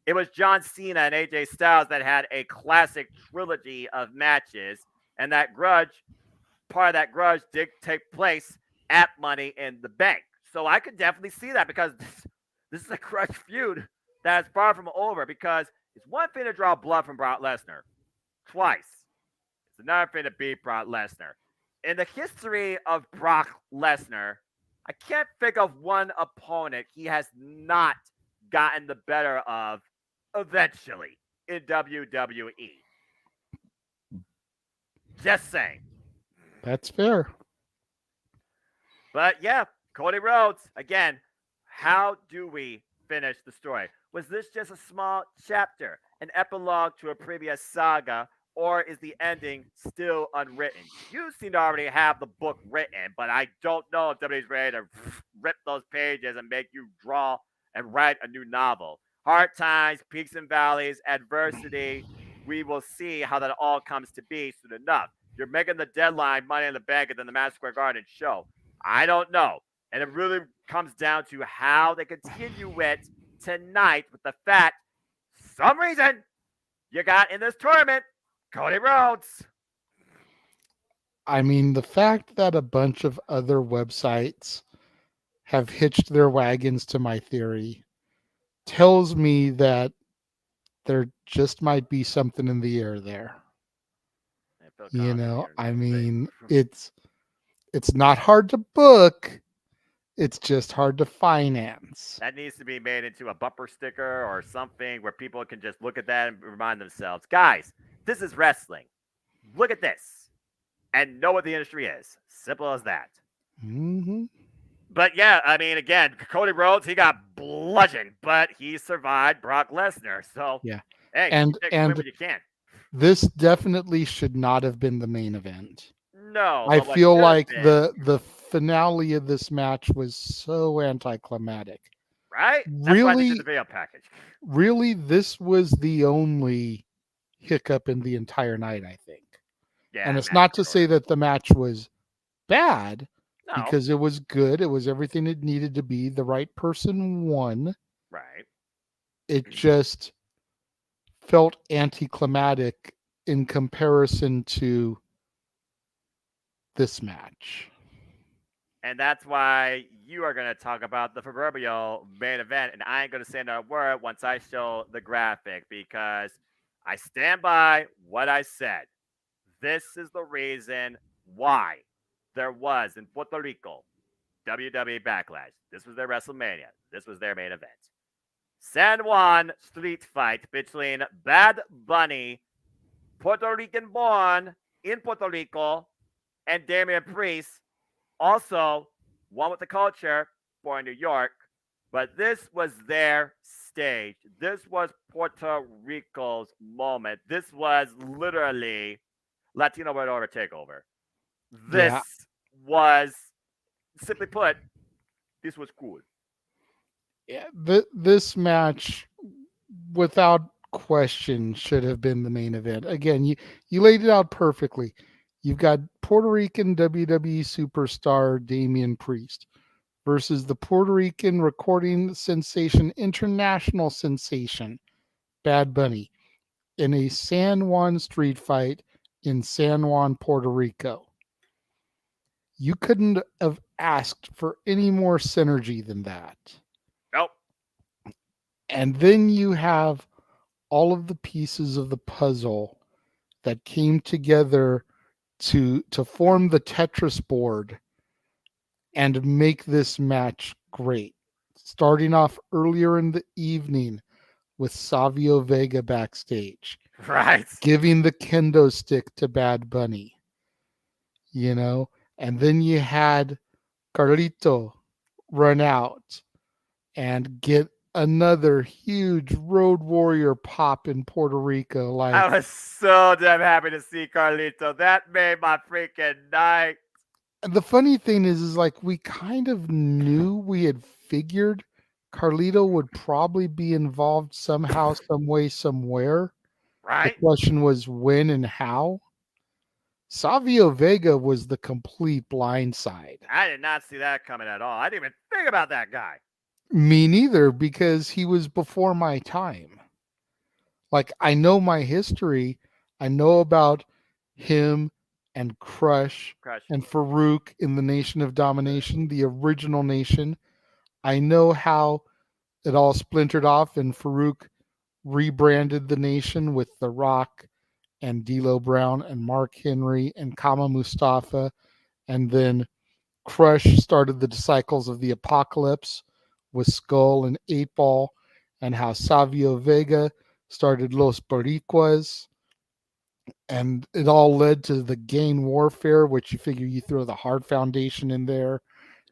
It was John Cena and AJ Styles that had a classic trilogy of matches, and that grudge, part of that grudge, did take place at Money in the Bank. So I could definitely see that because this is a grudge feud that is far from over. Because it's one thing to draw blood from Brock Lesnar twice. It's another thing to beat Brock Lesnar. in the history of Brock Lesnar, I can't think of one opponent he has not gotten the better of eventually in WWE. Just saying. That's fair. But yeah, Cody Rhodes, again, how do we finish the story? Was this just a small chapter, an epilogue to a previous saga, or is the ending still unwritten? You seem to already have the book written, but I don't know if WWE's ready to rip those pages and make you draw and write a new novel. Hard times, peaks and valleys, adversity. We will see how that all comes to be soon enough. You're making the deadline Money in the Bank and then the Madison Square Garden show. I don't know. And it really comes down to how they continue it tonight with the fact, some reason, you got in this tournament Cody Rhodes. I mean, the fact that a bunch of other websites have hitched their wagons to my theory tells me that there just might be something in the air there. You know, I mean, it's not hard to book. It's just hard to finance. That needs to be made into a bumper sticker or something where people can just look at that and remind themselves, guys, this is wrestling. Look at this and know what the industry is. Simple as that. Mm-hmm. But yeah, I mean, again, Cody Rhodes, he got bludgeoned, but he survived Brock Lesnar. So, yeah. Hey, and win what you can. This definitely should not have been the main event. No, I feel like the finale of this match was so anticlimactic. Right? That's really, why they did the video package. Really, this was the only hiccup in the entire night, I think. Yeah, and it's not to say that the match was bad, because it was good. It was everything it needed to be. The right person won. Right. It just felt anticlimactic in comparison to this match. And that's why you are going to talk about the proverbial main event. And I ain't going to say another word once I show the graphic, because I stand by what I said. This is the reason why there was in Puerto Rico WWE Backlash. This was their WrestleMania. This was their main event. San Juan street fight between Bad Bunny, Puerto Rican born in Puerto Rico, and Damian Priest, also one with the culture, born in New York. But this was their stage. This was Puerto Rico's moment. This was literally Latino World Order takeover. This was, simply put, this was cool. Yeah, this match, without question, should have been the main event. Again, you laid it out perfectly. You've got Puerto Rican WWE superstar Damian Priest versus the Puerto Rican recording sensation, international sensation, Bad Bunny, in a San Juan street fight in San Juan, Puerto Rico. You couldn't have asked for any more synergy than that. Nope. And then you have all of the pieces of the puzzle that came together to form the Tetris board and make this match great. Starting off earlier in the evening with Savio Vega backstage. Right. Giving the kendo stick to Bad Bunny. You know, and then you had Carlito run out and get another huge Road Warrior pop in Puerto Rico. Like, I was so damn happy to see Carlito. That made my freaking night. And the funny thing is like, we kind of knew, we had figured Carlito would probably be involved somehow, some way, somewhere. Right. The question was when and how. Savio Vega was the complete blindside. I did not see that coming at all. I didn't even think about that guy. Me neither, because he was before my time. Like, I know my history. I know about him and Crush and Farouk in the Nation of Domination, the original Nation. I know how it all splintered off and Farouk rebranded the Nation with The Rock and D'Lo Brown and Mark Henry and Kama Mustafa And then Crush started the Cycles of the Apocalypse with Skull and 8 Ball, and how Savio Vega started Los Boricuas. And it all led to the Gang Warfare, which you figure you throw the Hard Foundation in there,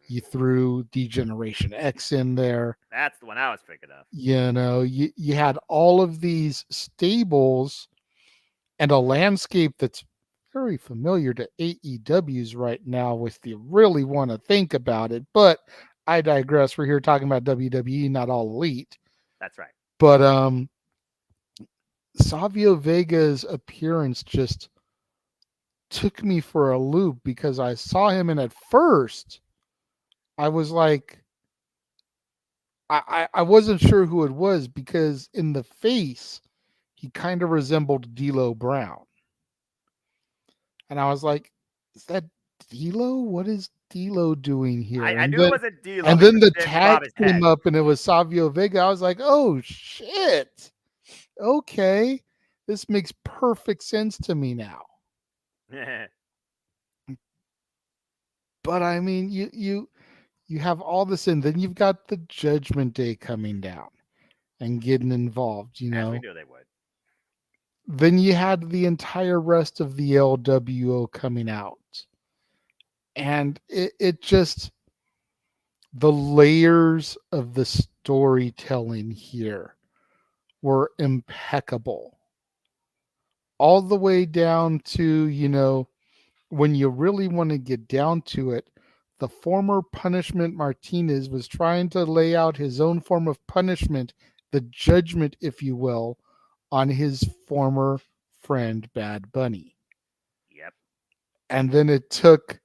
you threw Degeneration X in there. That's the one I was thinking of. You had all of these stables and a landscape that's very familiar to AEW's right now if you really want to think about it. But I digress. We're here talking about WWE, not All Elite. That's right. But Savio Vega's appearance just took me for a loop because I saw him, and at first I was like, I wasn't sure who it was because in the face he kind of resembled D'Lo Brown. And I was like, is that D'Lo? What is D'Lo doing here? I knew it wasn't D'Lo. And then the because it didn't tag bob his came head. up and it was Savio Vega. I was like, oh shit. Okay. This makes perfect sense to me now. But I mean, you have all this, and then you've got the Judgment Day coming down and getting involved, As we knew they would. Then you had the entire rest of the LWO coming out. And it just, the layers of the storytelling here were impeccable. All the way down to, when you really want to get down to it, the former Punishment Martinez was trying to lay out his own form of punishment, the judgment, if you will, on his former friend Bad Bunny. Yep. And then it took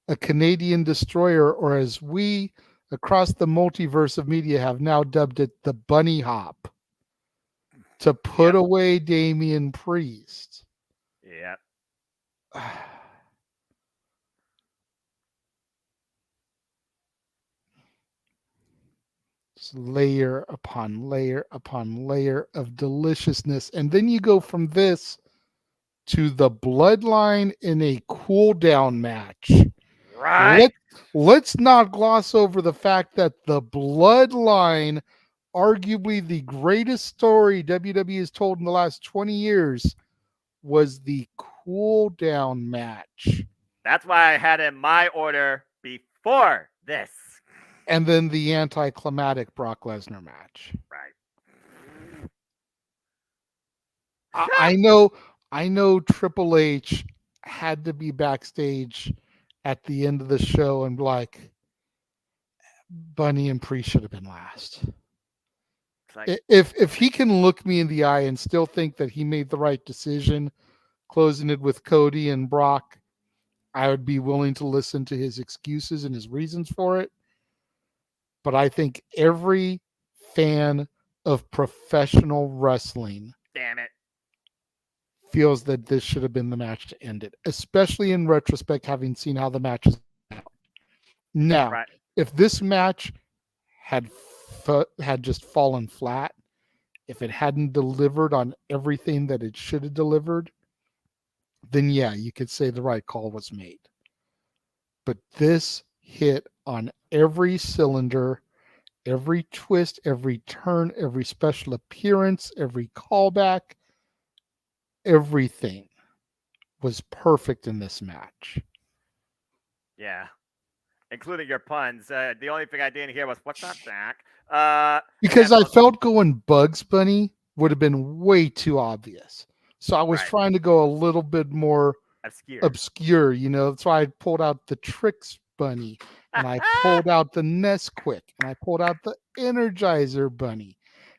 a Canadian destroyer, or as we across the multiverse of media have now dubbed it, the Bunny Hop, to put away Damian Priest. Yep. Layer upon layer upon layer of deliciousness. And then you go from this to the Bloodline in a cool down match. Right. Let's not gloss over the fact that the Bloodline, arguably the greatest story WWE has told in the last 20 years, was the cool down match. That's why I had it in my order before this. And then the anticlimactic Brock Lesnar match. Right. I know Triple H had to be backstage at the end of the show and like, Bunny and Priest should have been last. Like, if he can look me in the eye and still think that he made the right decision closing it with Cody and Brock, I would be willing to listen to his excuses and his reasons for it. But I think every fan of professional wrestling, damn it, feels that this should have been the match to end it, especially in retrospect, having seen how the match is out. Now, right. if this match had just fallen flat, if it hadn't delivered on everything that it should have delivered, then yeah, you could say the right call was made. But this hit on every cylinder, every twist, every turn, every special appearance, every callback, everything was perfect in this match. Yeah. Including your puns. The only thing I didn't hear was, what's up, Jack? Because I felt going Bugs Bunny would have been way too obvious. So I was trying to go a little bit more obscure, That's why I pulled out the Tricks Bunny, and I pulled out the Nesquik, and I pulled out the Energizer Bunny,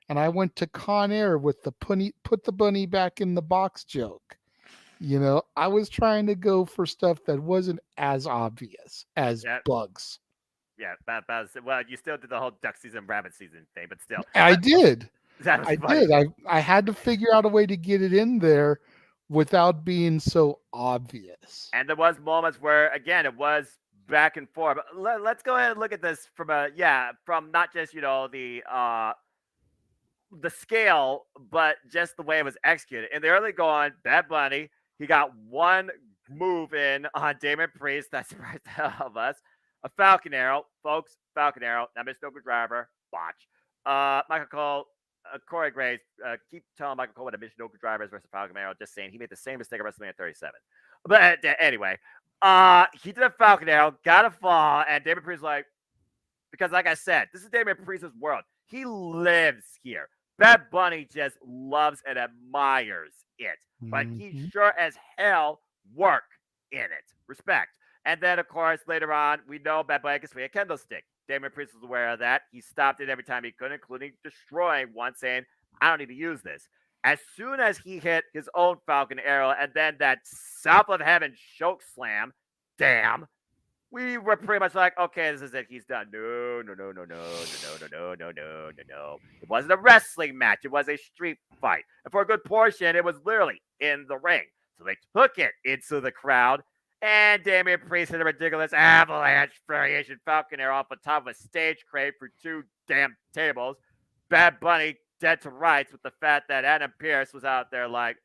and I went to Con Air with the put the bunny back in the box joke. I was trying to go for stuff that wasn't as obvious as Bugs. Yeah, that was, well, you still did the whole duck season, rabbit season thing, but still. I did. I did. I had to figure out a way to get it in there without being so obvious. And there was moments where, again, it was back and forth. But let's go ahead and look at this from not just, the scale, but just the way it was executed. In the early going, Bad Bunny, he got one move in on Damon Priest that surprised the hell out of us. A Falcon Arrow, folks. Falcon Arrow. Now, Mr. Noble Driver, botch. Michael Cole, Corey Graves, keep telling Michael Cole what a Mission Noble Driver is versus Falcon Arrow. Just saying he made the same mistake at WrestleMania 37. But anyway, he did a Falcon Arrow, got a fall, and Damon Priest like, because like I said, this is Damon Priest's world. He lives here. Bad Bunny just loves and admires it, but he sure as hell work in it. Respect. And then, of course, later on, we know Bad Bunny can swing a kendo stick. Damon Priest was aware of that. He stopped it every time he could, including destroying one, saying, I don't need to use this. As soon as he hit his own Falcon Arrow and then that South of Heaven choke slam, damn, we were pretty much like, okay, this is it. He's done. No, no, no, no, no, no, no, no, no, no, no, no, no. It wasn't a wrestling match. It was a street fight. And for a good portion, it was literally in the ring. So they took it into the crowd. And Damian Priest hit a ridiculous avalanche variation Falcon Arrow off the top of a stage crate for 2 damn tables. Bad Bunny dead to rights with the fact that Adam Pearce was out there like,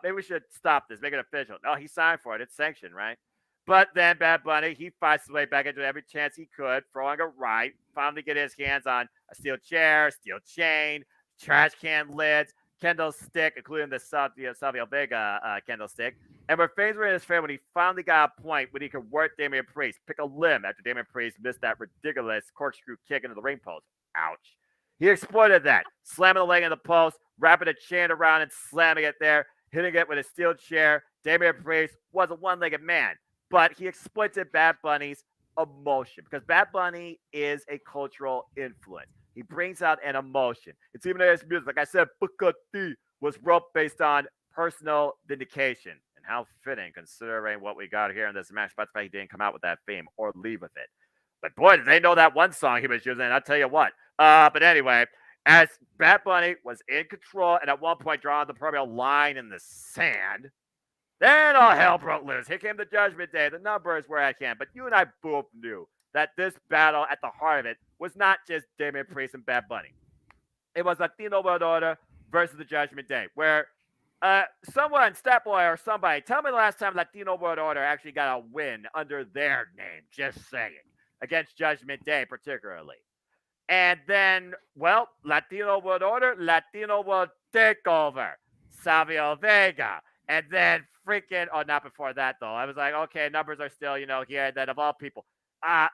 maybe we should stop this, make it official. No, he signed for it. It's sanctioned, right? But then Bad Bunny, he fights his way back into every chance he could, throwing a right, finally get his hands on a steel chair, steel chain, trash can lids, kendo stick, including the Savio Vega kendo stick. And where things were in his favor when he finally got a point when he could work Damian Priest, pick a limb after Damian Priest missed that ridiculous corkscrew kick into the ring post. Ouch. He exploited that, slamming the leg in the post, wrapping a chain around and slamming it there, hitting it with a steel chair. Damian Priest was a one-legged man, but he exploited Bad Bunny's emotion because Bad Bunny is a cultural influence. He brings out an emotion. It's even in his music. Like I said, Booker T was wrote based on personal vindication. And how fitting considering what we got here in this match. But the fact he didn't come out with that theme or leave with it. But boy, did they know that one song he was using. I'll tell you what. But anyway, as Bad Bunny was in control and at one point drawing the proverbial line in the sand, then all hell broke loose. Here came the Judgment Day. The numbers were at hand. But you and I both knew that this battle at the heart of it was not just Damian Priest and Bad Bunny. It was Latino World Order versus the Judgment Day, where someone, Statboy or somebody, tell me the last time Latino World Order actually got a win under their name, just saying, against Judgment Day particularly. And then, well, Latino World Order, Latino World Takeover, Savio Vega, and then freaking, oh, not before that, though. I was like, okay, numbers are still, here, and then of all people.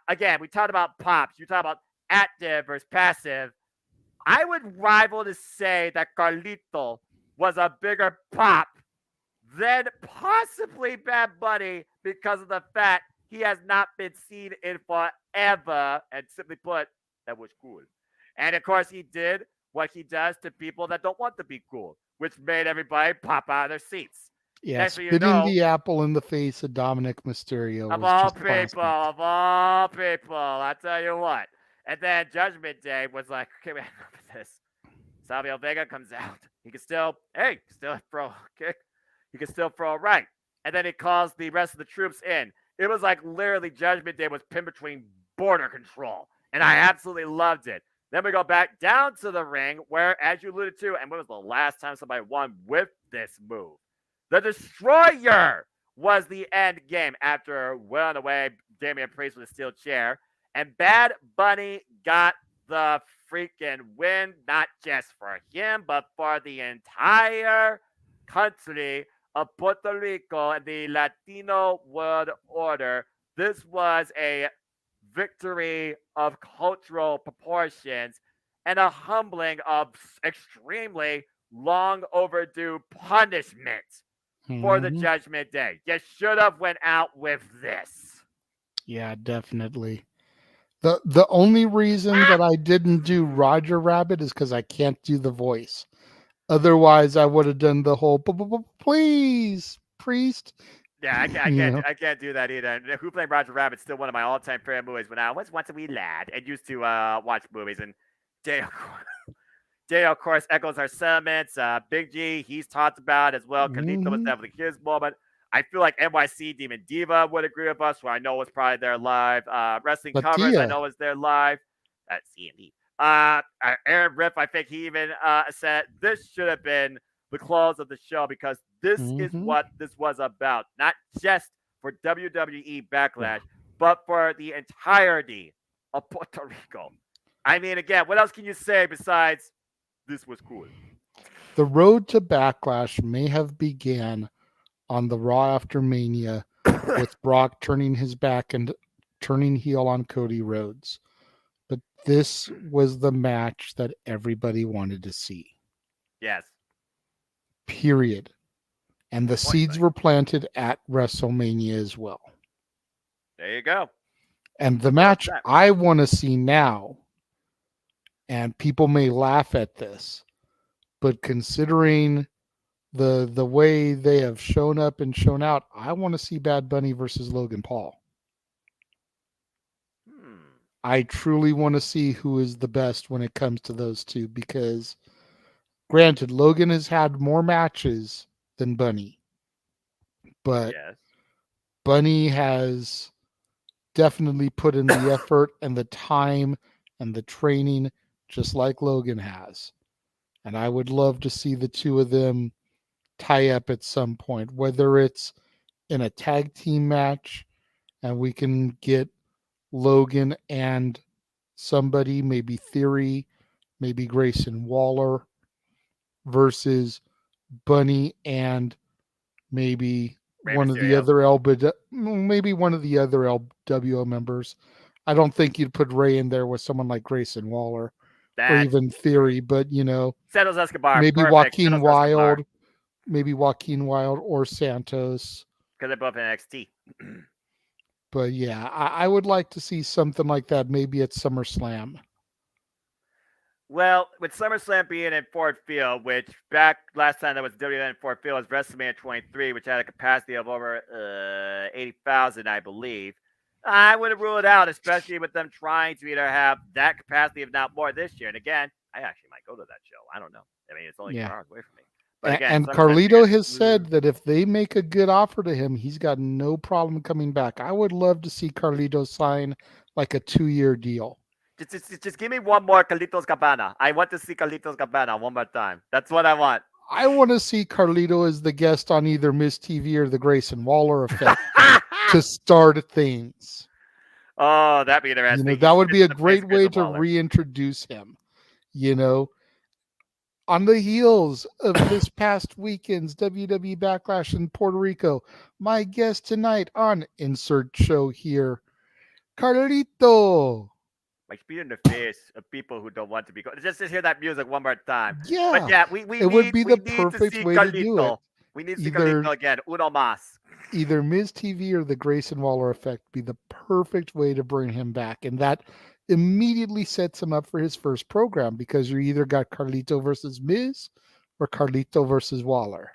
Again, we talked about pops. You talk about active versus passive. I would rival to say that Carlito was a bigger pop than possibly Bad Bunny because of the fact he has not been seen in forever. And simply put, that was cool. And of course, he did what he does to people that don't want to be cool, which made everybody pop out of their seats. Yeah, spitting the apple in the face of Dominic Mysterio. Of all people, I tell you what. And then Judgment Day was like, okay, man, enough of this. Savio Vega comes out. He can still throw a kick. He can still throw a right. And then he calls the rest of the troops in. It was like literally Judgment Day was pinned between border control. And I absolutely loved it. Then we go back down to the ring where, as you alluded to, and when was the last time somebody won with this move? The Destroyer was the end game after well on the way Damian Priest with a steel chair. And Bad Bunny got the freaking win, not just for him, but for the entire country of Puerto Rico and the Latino World Order. This was a victory of cultural proportions and a humbling of extremely long overdue punishment for the Judgment Day. You should have went out with this. Yeah, definitely. The only reason that I didn't do Roger Rabbit is because I can't do the voice. Otherwise, I would have done the whole please, priest. Yeah, I can't do that either. And Who Framed Roger Rabbit's still one of my all-time favorite movies when I was once a wee lad and used to watch movies. And Jay, of course, echoes our sentiments. Big G, he's talked about as well. Carlito was definitely his moment. I feel like NYC Demon Diva would agree with us, who I know was probably there live. Wrestling Covers, I know was there live. That's CME. Aaron Riff, I think he even said this should have been the close of the show because this is Mm-hmm. what this was about. Not just for WWE Yeah. Backlash, but for the entirety of Puerto Rico. I mean, again, what else can you say besides this was cool? The road to Backlash may have began on the Raw after Mania with Brock turning his back and turning heel on Cody Rhodes. But this was the match that everybody wanted to see. Yes. Period. And the Point seeds blank. were planted at WrestleMania as well. There you go. And the match 100%. I want to see now, and people may laugh at this, but considering the way they have shown up and shown out, I want to see Bad Bunny versus Logan Paul. Hmm. I truly want to see who is the best when it comes to those two because, granted, Logan has had more matches than Bunny, but Yes. Bunny has definitely put in the effort and the time and the training just like Logan has. And I would love to see the two of them tie up at some point, whether it's in a tag team match and we can get Logan and somebody, maybe Theory, maybe Grayson Waller versus Bunny and maybe Rey one of the Mysterio. other maybe one of the other LWO members. I don't think you'd put Ray in there with someone like Grayson Waller or That's even Theory, but Santos Escobar. maybe Perfect. Santos Escobar. Joaquin Wild or Santos. Because they're both in NXT. But yeah, I would like to see something like that maybe at SummerSlam. Well, with SummerSlam being in Ford Field, which back last time that was WWE in Ford Field was WrestleMania 23, which had a capacity of over 80,000, I believe. I wouldn't rule it out, especially with them trying to either have that capacity, if not more, this year. And again, I actually might go to that show. I don't know. I mean, it's only 4 Yeah. hours away from me. But again, And SummerSlam Carlito tickets, has said that if they make a good offer to him, he's got no problem coming back. I would love to see Carlito sign like a 2-year deal. just give me one more Carlitos Cabana. I want to see Carlitos Cabana one more time. That's what I want. I want to see Carlito as the guest on either Miss TV or the Grayson Waller Effect to start things. Oh, that'd be interesting. That would be a great way to reintroduce him. On the heels of this past weekend's WWE Backlash in Puerto Rico, my guest tonight on Insert Show here, Carlito. Like spit in the face of people who don't want to be. Just to hear that music one more time. Yeah, but yeah, it would be the need to perfect see way to do it. Carlito. We need to see Carlito again. Uno más. Either Miz TV or the Grayson Waller Effect be the perfect way to bring him back, and that immediately sets him up for his first program because you either got Carlito versus Miz or Carlito versus Waller.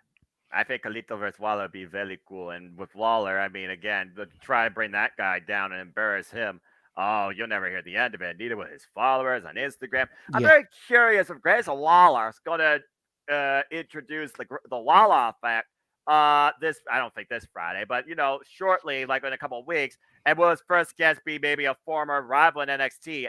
I think Carlito versus Waller would be very cool. And with Waller, I mean, again, to try to bring that guy down and embarrass him. Oh, you'll never hear the end of it. Neither will his followers on Instagram. I'm very curious if Grayson Waller is going to introduce the Waller effect. This I don't think this Friday, but shortly, like in a couple of weeks, and will his first guest be maybe a former rival in NXT?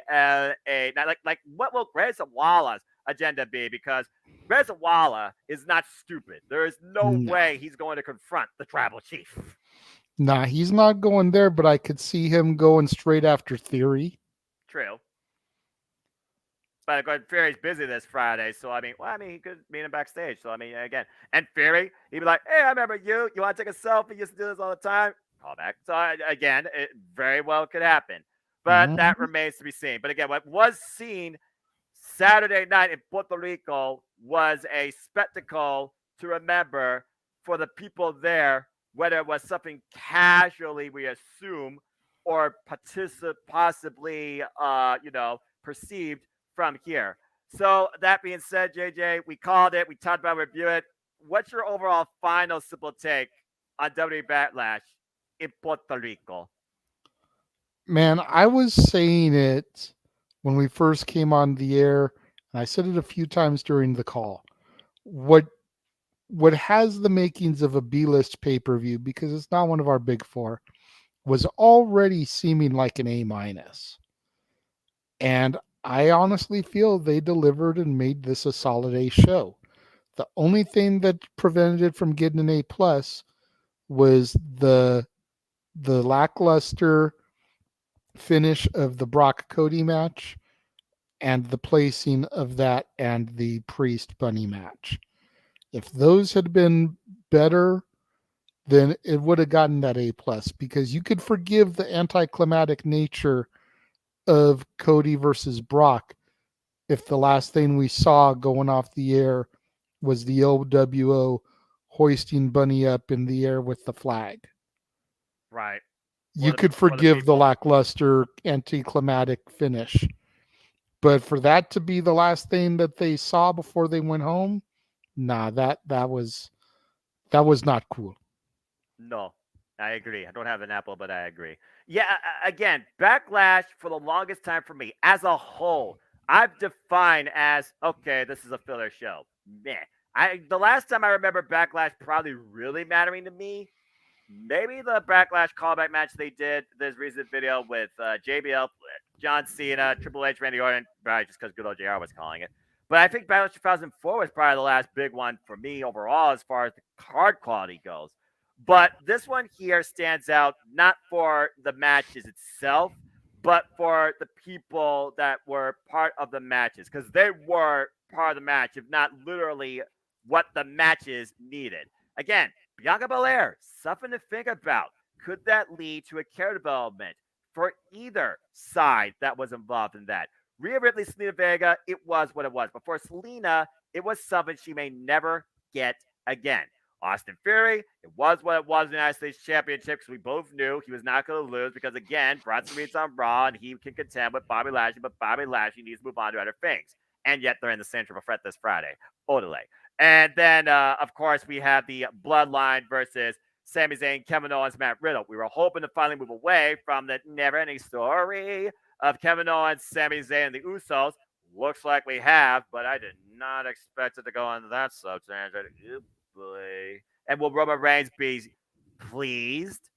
What will Grayson Waller's agenda be? Because Grayson Waller is not stupid. There is no way he's going to confront the tribal chief. Nah, he's not going there, but I could see him going straight after Theory. True. But of course, Fury's busy this Friday, so he could meet him backstage. So again, and Fury, he'd be like, "Hey, I remember you. You want to take a selfie? You used to do this all the time." Call back. So again, it very well could happen, but that remains to be seen. But again, what was seen Saturday night in Puerto Rico was a spectacle to remember for the people there, whether it was something casually, we assume, or possibly, perceived from here. So that being said, JJ, we called it. We talked about review it. What's your overall final simple take on WWE Backlash in Puerto Rico? Man, I was saying it when we first came on the air, and I said it a few times during the call. What has the makings of a B-list pay-per-view, because it's not one of our big four, was already seeming like an A-. And I honestly feel they delivered and made this a solid A show. The only thing that prevented it from getting an A+ was the lackluster finish of the Brock Cody match and the placing of that and the Priest Bunny match. If those had been better, then it would have gotten that A+, because you could forgive the anticlimactic nature of Cody versus Brock if the last thing we saw going off the air was the OWO hoisting Bunny up in the air with the flag. Right. You could forgive the lackluster anticlimactic finish. But for that to be the last thing that they saw before they went home, nah, that was not cool. No, I agree. I don't have an apple, but I agree. Yeah, again, Backlash for the longest time for me as a whole, I've defined as okay, this is a filler show. Meh. The last time I remember Backlash probably really mattering to me, maybe the Backlash callback match they did this recent video with JBL, John Cena, Triple H, Randy Orton, probably just because good old JR was calling it. But I think Backlash 2004 was probably the last big one for me overall as far as the card quality goes. But this one here stands out not for the matches itself, but for the people that were part of the matches, because they were part of the match, if not literally what the matches needed. Again, Bianca Belair, something to think about. Could that lead to a character development for either side that was involved in that? Rhea Ripley, Selena Vega, it was what it was. But for Selena, it was something she may never get again. Austin Theory, it was what it was in the United States Championship because we both knew he was not going to lose because, again, Bronson Reed's on Raw and he can contend with Bobby Lashley, but Bobby Lashley needs to move on to other things. And yet they're in the center of a threat this Friday. Odele. And then, of course, we have the Bloodline versus Sami Zayn, Kevin Owens, Matt Riddle. We were hoping to finally move away from the never-ending story of Kevin Owens, Sami Zayn, and the Usos. Looks like we have, but I did not expect it to go on that sub-tangent. Boy. And will Roman Reigns be pleased?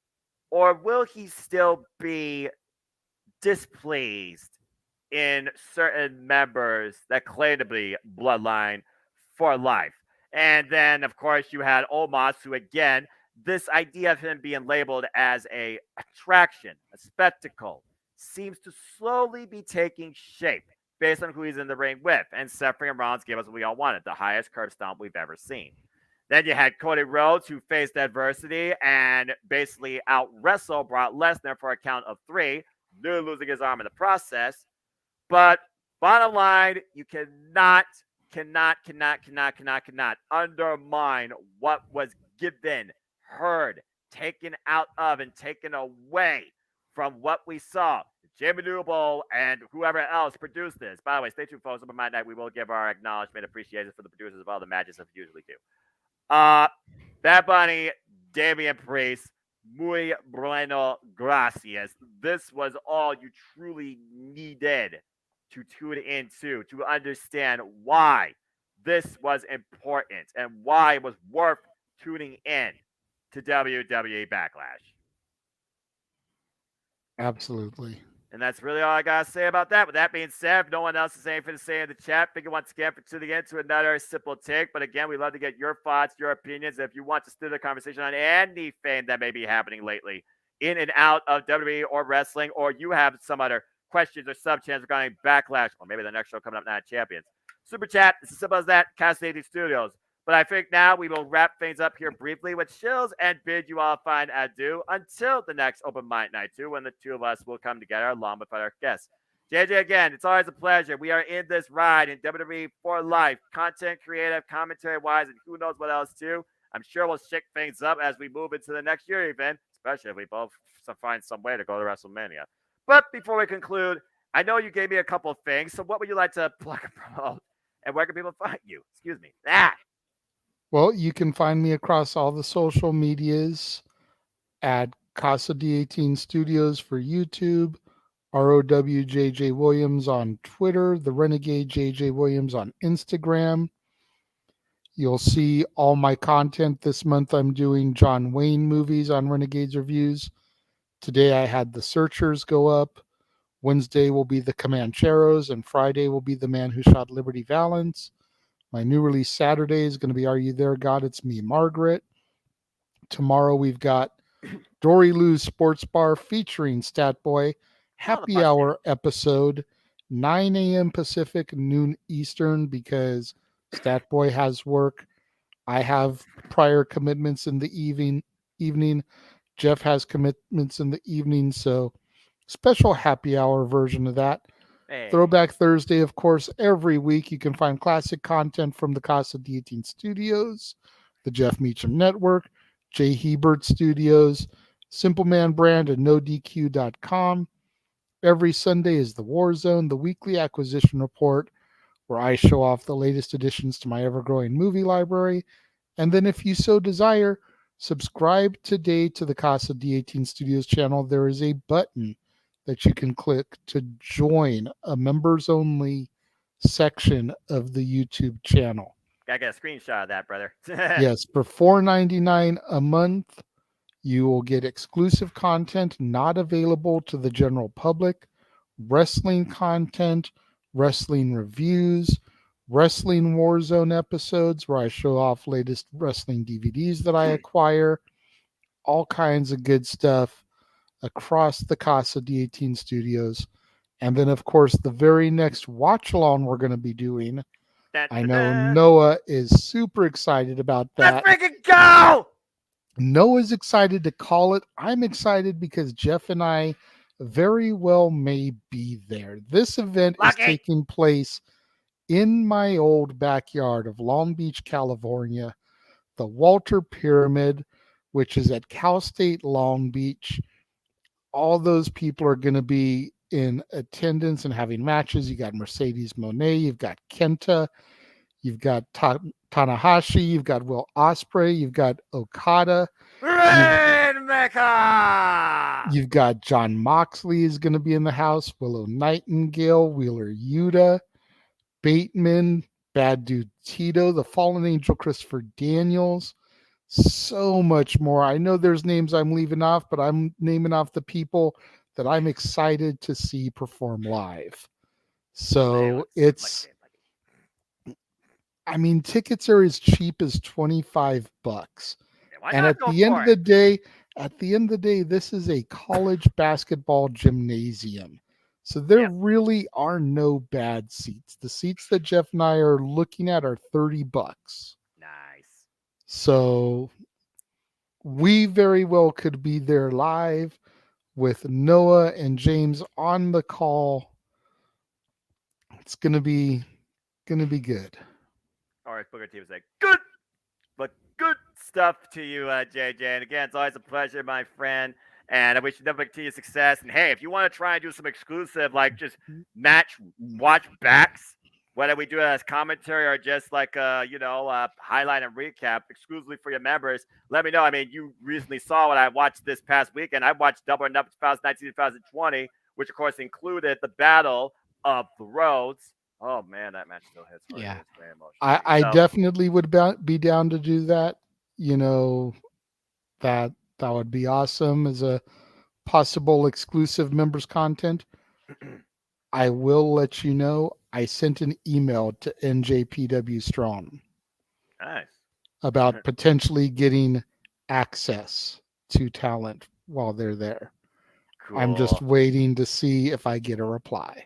Or will he still be displeased in certain members that claim to be Bloodline for life? And then, of course, you had Omos, who, again, this idea of him being labeled as a attraction, a spectacle, seems to slowly be taking shape based on who he's in the ring with. And Seth and Rollins gave us what we all wanted, the highest curb stomp we've ever seen. Then you had Cody Rhodes, who faced adversity and basically out-wrestled Brock Lesnar for a count of 3, nearly losing his arm in the process. But bottom line, you cannot undermine what was given, heard, taken out of, and taken away from what we saw. Jamie Newell and whoever else produced this. By the way, stay tuned, folks. On my night, we will give our acknowledgement, appreciation for the producers of all the matches as we usually do. Bad Bunny, Damian Priest, muy bueno, gracias. This was all you truly needed to tune into, to understand why this was important and why it was worth tuning in to WWE Backlash. Absolutely. And that's really all I got to say about that. With that being said, if no one else has anything to say in the chat, thank you once again for tuning in to another Simple Take. But again, we love to get your thoughts, your opinions. If you want to steer the conversation on anything that may be happening lately in and out of WWE or wrestling, or you have some other questions or sub-channels regarding Backlash, or maybe the next show coming up, Night of Champions. Super chat, it's as simple as that, Cassidy Studios. But I think now we will wrap things up here briefly with chills and bid you all a fine adieu until the next Open Mic Night 2, when the two of us will come together along with our guests. JJ, again, it's always a pleasure. We are in this ride in WWE for life, content creative, commentary-wise, and who knows what else too. I'm sure we'll shake things up as we move into the next year event, especially if we both find some way to go to WrestleMania. But before we conclude, I know you gave me a couple of things, so what would you like to plug and promote? And where can people find you? Excuse me. Well, you can find me across all the social medias at Casa D18 Studios for YouTube, ROWJJ Williams on Twitter, the Renegade JJ Williams on Instagram. You'll see all my content this month. I'm doing John Wayne movies on Renegades Reviews. Today I had The Searchers go up. Wednesday will be The Comancheros, and Friday will be The Man Who Shot Liberty Valance. My new release Saturday is going to be Are You There, God? It's Me, Margaret. Tomorrow we've got Dory Lou's Sports Bar featuring Stat Boy. Happy hour episode, 9 a.m. Pacific, noon Eastern, because Stat Boy has work. I have prior commitments in the evening. Jeff has commitments in the evening, so special happy hour version of that. Hey. Throwback Thursday, of course, every week you can find classic content from the Casa D18 Studios, the Jeff Meacham Network, Jay Hebert Studios, Simple Man Brand, and NoDQ.com. Every Sunday is the War Zone, the weekly acquisition report, where I show off the latest additions to my ever-growing movie library. And then if you so desire, subscribe today to the Casa D18 Studios channel. There is a button that you can click to join a members-only section of the YouTube channel. Gotta get a screenshot of that, brother. Yes, for $4.99 a month, you will get exclusive content not available to the general public, wrestling content, wrestling reviews, Wrestling Warzone episodes where I show off latest wrestling DVDs that I acquire, all kinds of good stuff across the Casa D18 Studios. And then, of course, the very next watch along we're going to be doing. I know Noah is super excited about that. Let's freaking go! Noah's excited to call it. I'm excited because Jeff and I very well may be there. This event is taking place in my old backyard of Long Beach, California, the Walter Pyramid, which is at Cal State Long Beach. All those people are going to be in attendance and having matches. You got Mercedes Moné, you've got Kenta, you've got Tanahashi, you've got Will Ospreay, you've got Okada. You've got John Moxley is going to be in the house, Willow Nightingale, Wheeler Yuta, Bateman, Bad Dude Tito, the Fallen Angel Christopher Daniels, so much more. I know there's names I'm leaving off, but I'm naming off the people that I'm excited to see perform live. So it's, I mean, tickets are as cheap as $25. And at the end of the day, this is a college basketball gymnasium. So there really are no bad seats. The seats that Jeff and I are looking at are $30. Nice. So we very well could be there live with Noah and James on the call. It's gonna be good. All right, Booker T was like, good, but good stuff to you, JJ. And again, it's always a pleasure, my friend. And I wish you nothing but continued success. And hey, if you want to try and do some exclusive, like just watch backs, whether we do it as commentary or just like highlight and recap exclusively for your members, let me know. I mean, you recently saw what I watched this past weekend. I watched Double or Nothing 2019-2020, which of course included the Battle of the Roads. Oh man, that match still hits. Yeah, it's very emotional. I definitely would be down to do that. You know, that would be awesome as a possible exclusive members content. I will let you know. I sent an email to NJPW Strong. Nice. About potentially getting access to talent while they're there. Cool. I'm just waiting to see if I get a reply.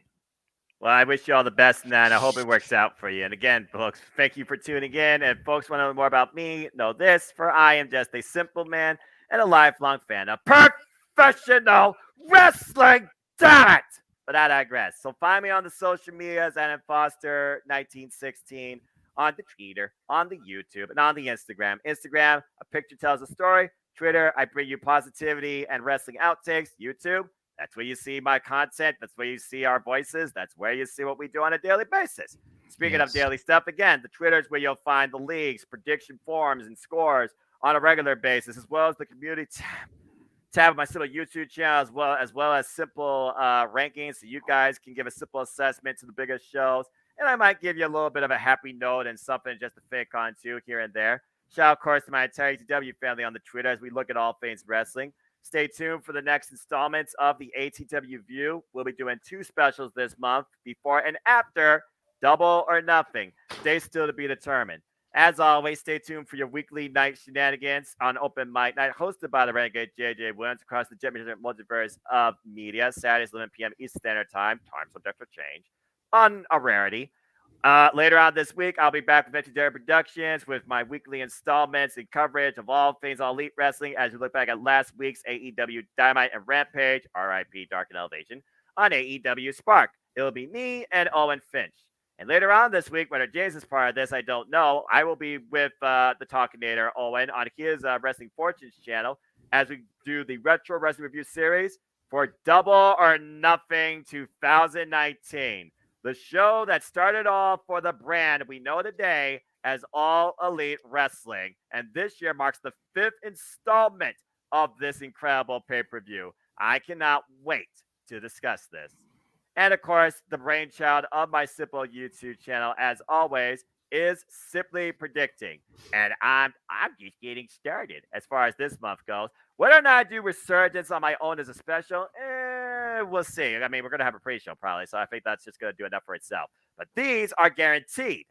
Well, I wish you all the best in that, and I hope it works out for you. And again, folks, thank you for tuning in. And folks want to know more about me, know this, for I am just a simple man and a lifelong fan of professional wrestling. Damn it! But I digress. So find me on the social medias at Foster1916, on the Twitter, on the YouTube, and on the Instagram. Instagram, a picture tells a story. Twitter, I bring you positivity and wrestling outtakes. YouTube, that's where you see my content. That's where you see our voices. That's where you see what we do on a daily basis. Speaking of daily stuff, again, the Twitter is where you'll find the leagues, prediction forums, and scores on a regular basis, as well as the community tab of my simple YouTube channel, as well as simple rankings, so you guys can give a simple assessment to the biggest shows. And I might give you a little bit of a happy note and something just to fake on too here and there. Shout out, of course, to my entire ATW family on the Twitter as we look at all things wrestling. Stay tuned for the next installments of the ATW View. We'll be doing 2 specials this month, before and after Double or Nothing. they still to be determined. As always, stay tuned for your weekly night shenanigans on Open Mic Night, hosted by the Renegade JJ Williams across the championship multiverse of media, Saturdays, 11 p.m. Eastern Standard Time, time subject to change, on a rarity. Later on this week, I'll be back with Legendary Productions with my weekly installments and coverage of all things All Elite Wrestling as we look back at last week's AEW Dynamite and Rampage, RIP Dark and Elevation, on AEW Spark. It'll be me and Owen Finch. And later on this week, whether James is part of this, I don't know. I will be with the Talkinator Owen on his Wrestling Fortunes channel as we do the Retro Wrestling Review series for Double or Nothing 2019. The show that started off for the brand we know today as All Elite Wrestling. And this year marks the 5th installment of this incredible pay-per-view. I cannot wait to discuss this. And of course, the brainchild of my simple YouTube channel, as always, is Simply Predicting. And I'm just getting started as far as this month goes. Whether or not I do Resurgence on my own as a special, we'll see. I mean, we're going to have a pre-show probably, so I think that's just going to do enough for itself. But these are guaranteed.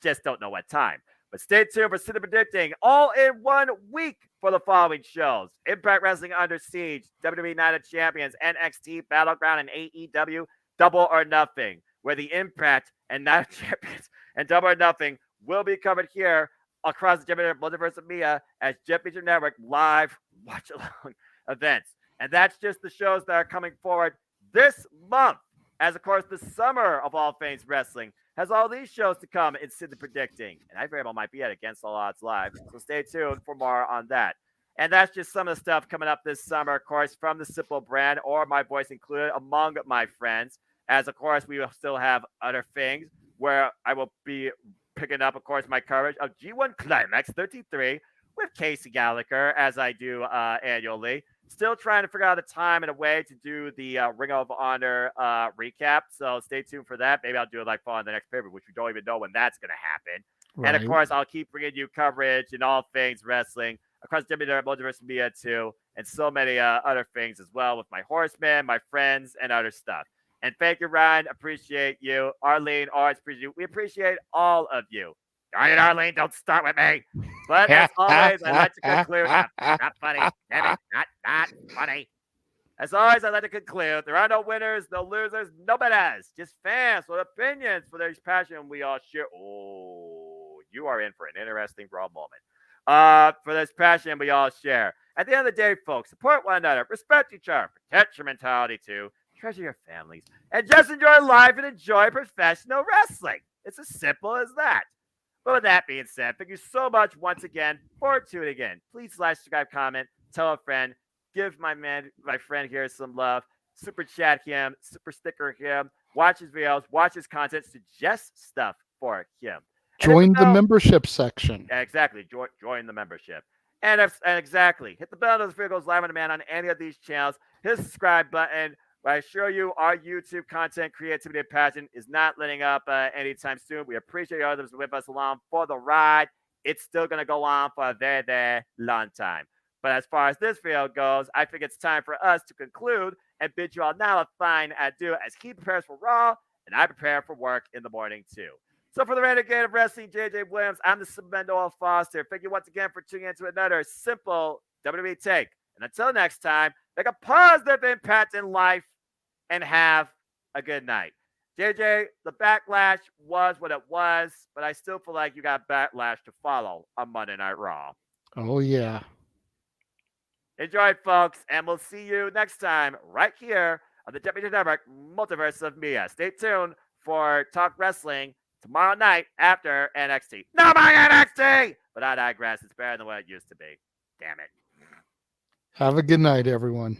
Just don't know what time. But stay tuned for Simply Predicting all in 1 week for the following shows. Impact Wrestling Under Siege, WWE Night of Champions, NXT Battleground, and AEW Double or Nothing, where the Impact and Night of Champions and Double or Nothing will be covered here across the Championship Multiverse of Mia as Championship Network live watch-along events. And that's just the shows that are coming forward this month, as of course the summer of all things wrestling has all these shows to come in Simply Predicting. And I very well might be at Against All Odds Live, so stay tuned for more on that. And that's just some of the stuff coming up this summer, of course, from the Simple brand or my voice included among my friends. As, of course, we will still have other things where I will be picking up, of course, my coverage of G1 Climax 33 with Casey Gallagher, as I do annually. Still trying to figure out a time and a way to do the Ring of Honor recap. So stay tuned for that. Maybe I'll do it like on the next paper, which we don't even know when that's going to happen. Right. And, of course, I'll keep bringing you coverage and all things wrestling across WWE Multiverse Media too, and so many other things as well with my horsemen, my friends, and other stuff. And thank you, Ryan. Appreciate you. Arlene, always appreciate you. We appreciate all of you. Darn it, Arlene, don't start with me. But as always, I'd like to conclude. Not funny. Damn it. Not funny. As always, I'd like to conclude. There are no winners, no losers, no betters. Just fans with opinions for their passion we all share. Oh, you are in for an interesting raw moment. For this passion we all share. At the end of the day, folks, support one another, respect each other, protect your mentality too, treasure your families, and just enjoy life and enjoy professional wrestling. It's as simple as that. But with that being said, thank you so much once again for tuning in. Please like, subscribe, comment, tell a friend, give my friend here some love, super chat him, super sticker him, watch his videos, watch his content, suggest stuff for him. Join the membership section. Exactly. Join the membership. And exactly. Hit the bell notification goes live on demand on any of these channels. Hit the subscribe button. I assure you, our YouTube content, creativity, and passion is not letting up anytime soon. We appreciate you all those with us along for the ride. It's still going to go on for a very, very long time. But as far as this video goes, I think it's time for us to conclude and bid you all now a fine adieu as he prepares for Raw and I prepare for work in the morning too. So for the Renegade of Wrestling, JJ Williams, I'm the Submendo Foster. Thank you once again for tuning in to another simple WWE take. And until next time, make a positive impact in life and have a good night. JJ, the backlash was what it was, but I still feel like you got backlash to follow on Monday Night Raw. Oh, yeah. Enjoy, folks, and we'll see you next time right here on the WWE Network Multiverse of Mia. Stay tuned for Talk Wrestling tomorrow night after NXT. No more NXT! But I digress. It's better than what it used to be. Damn it. Have a good night, everyone.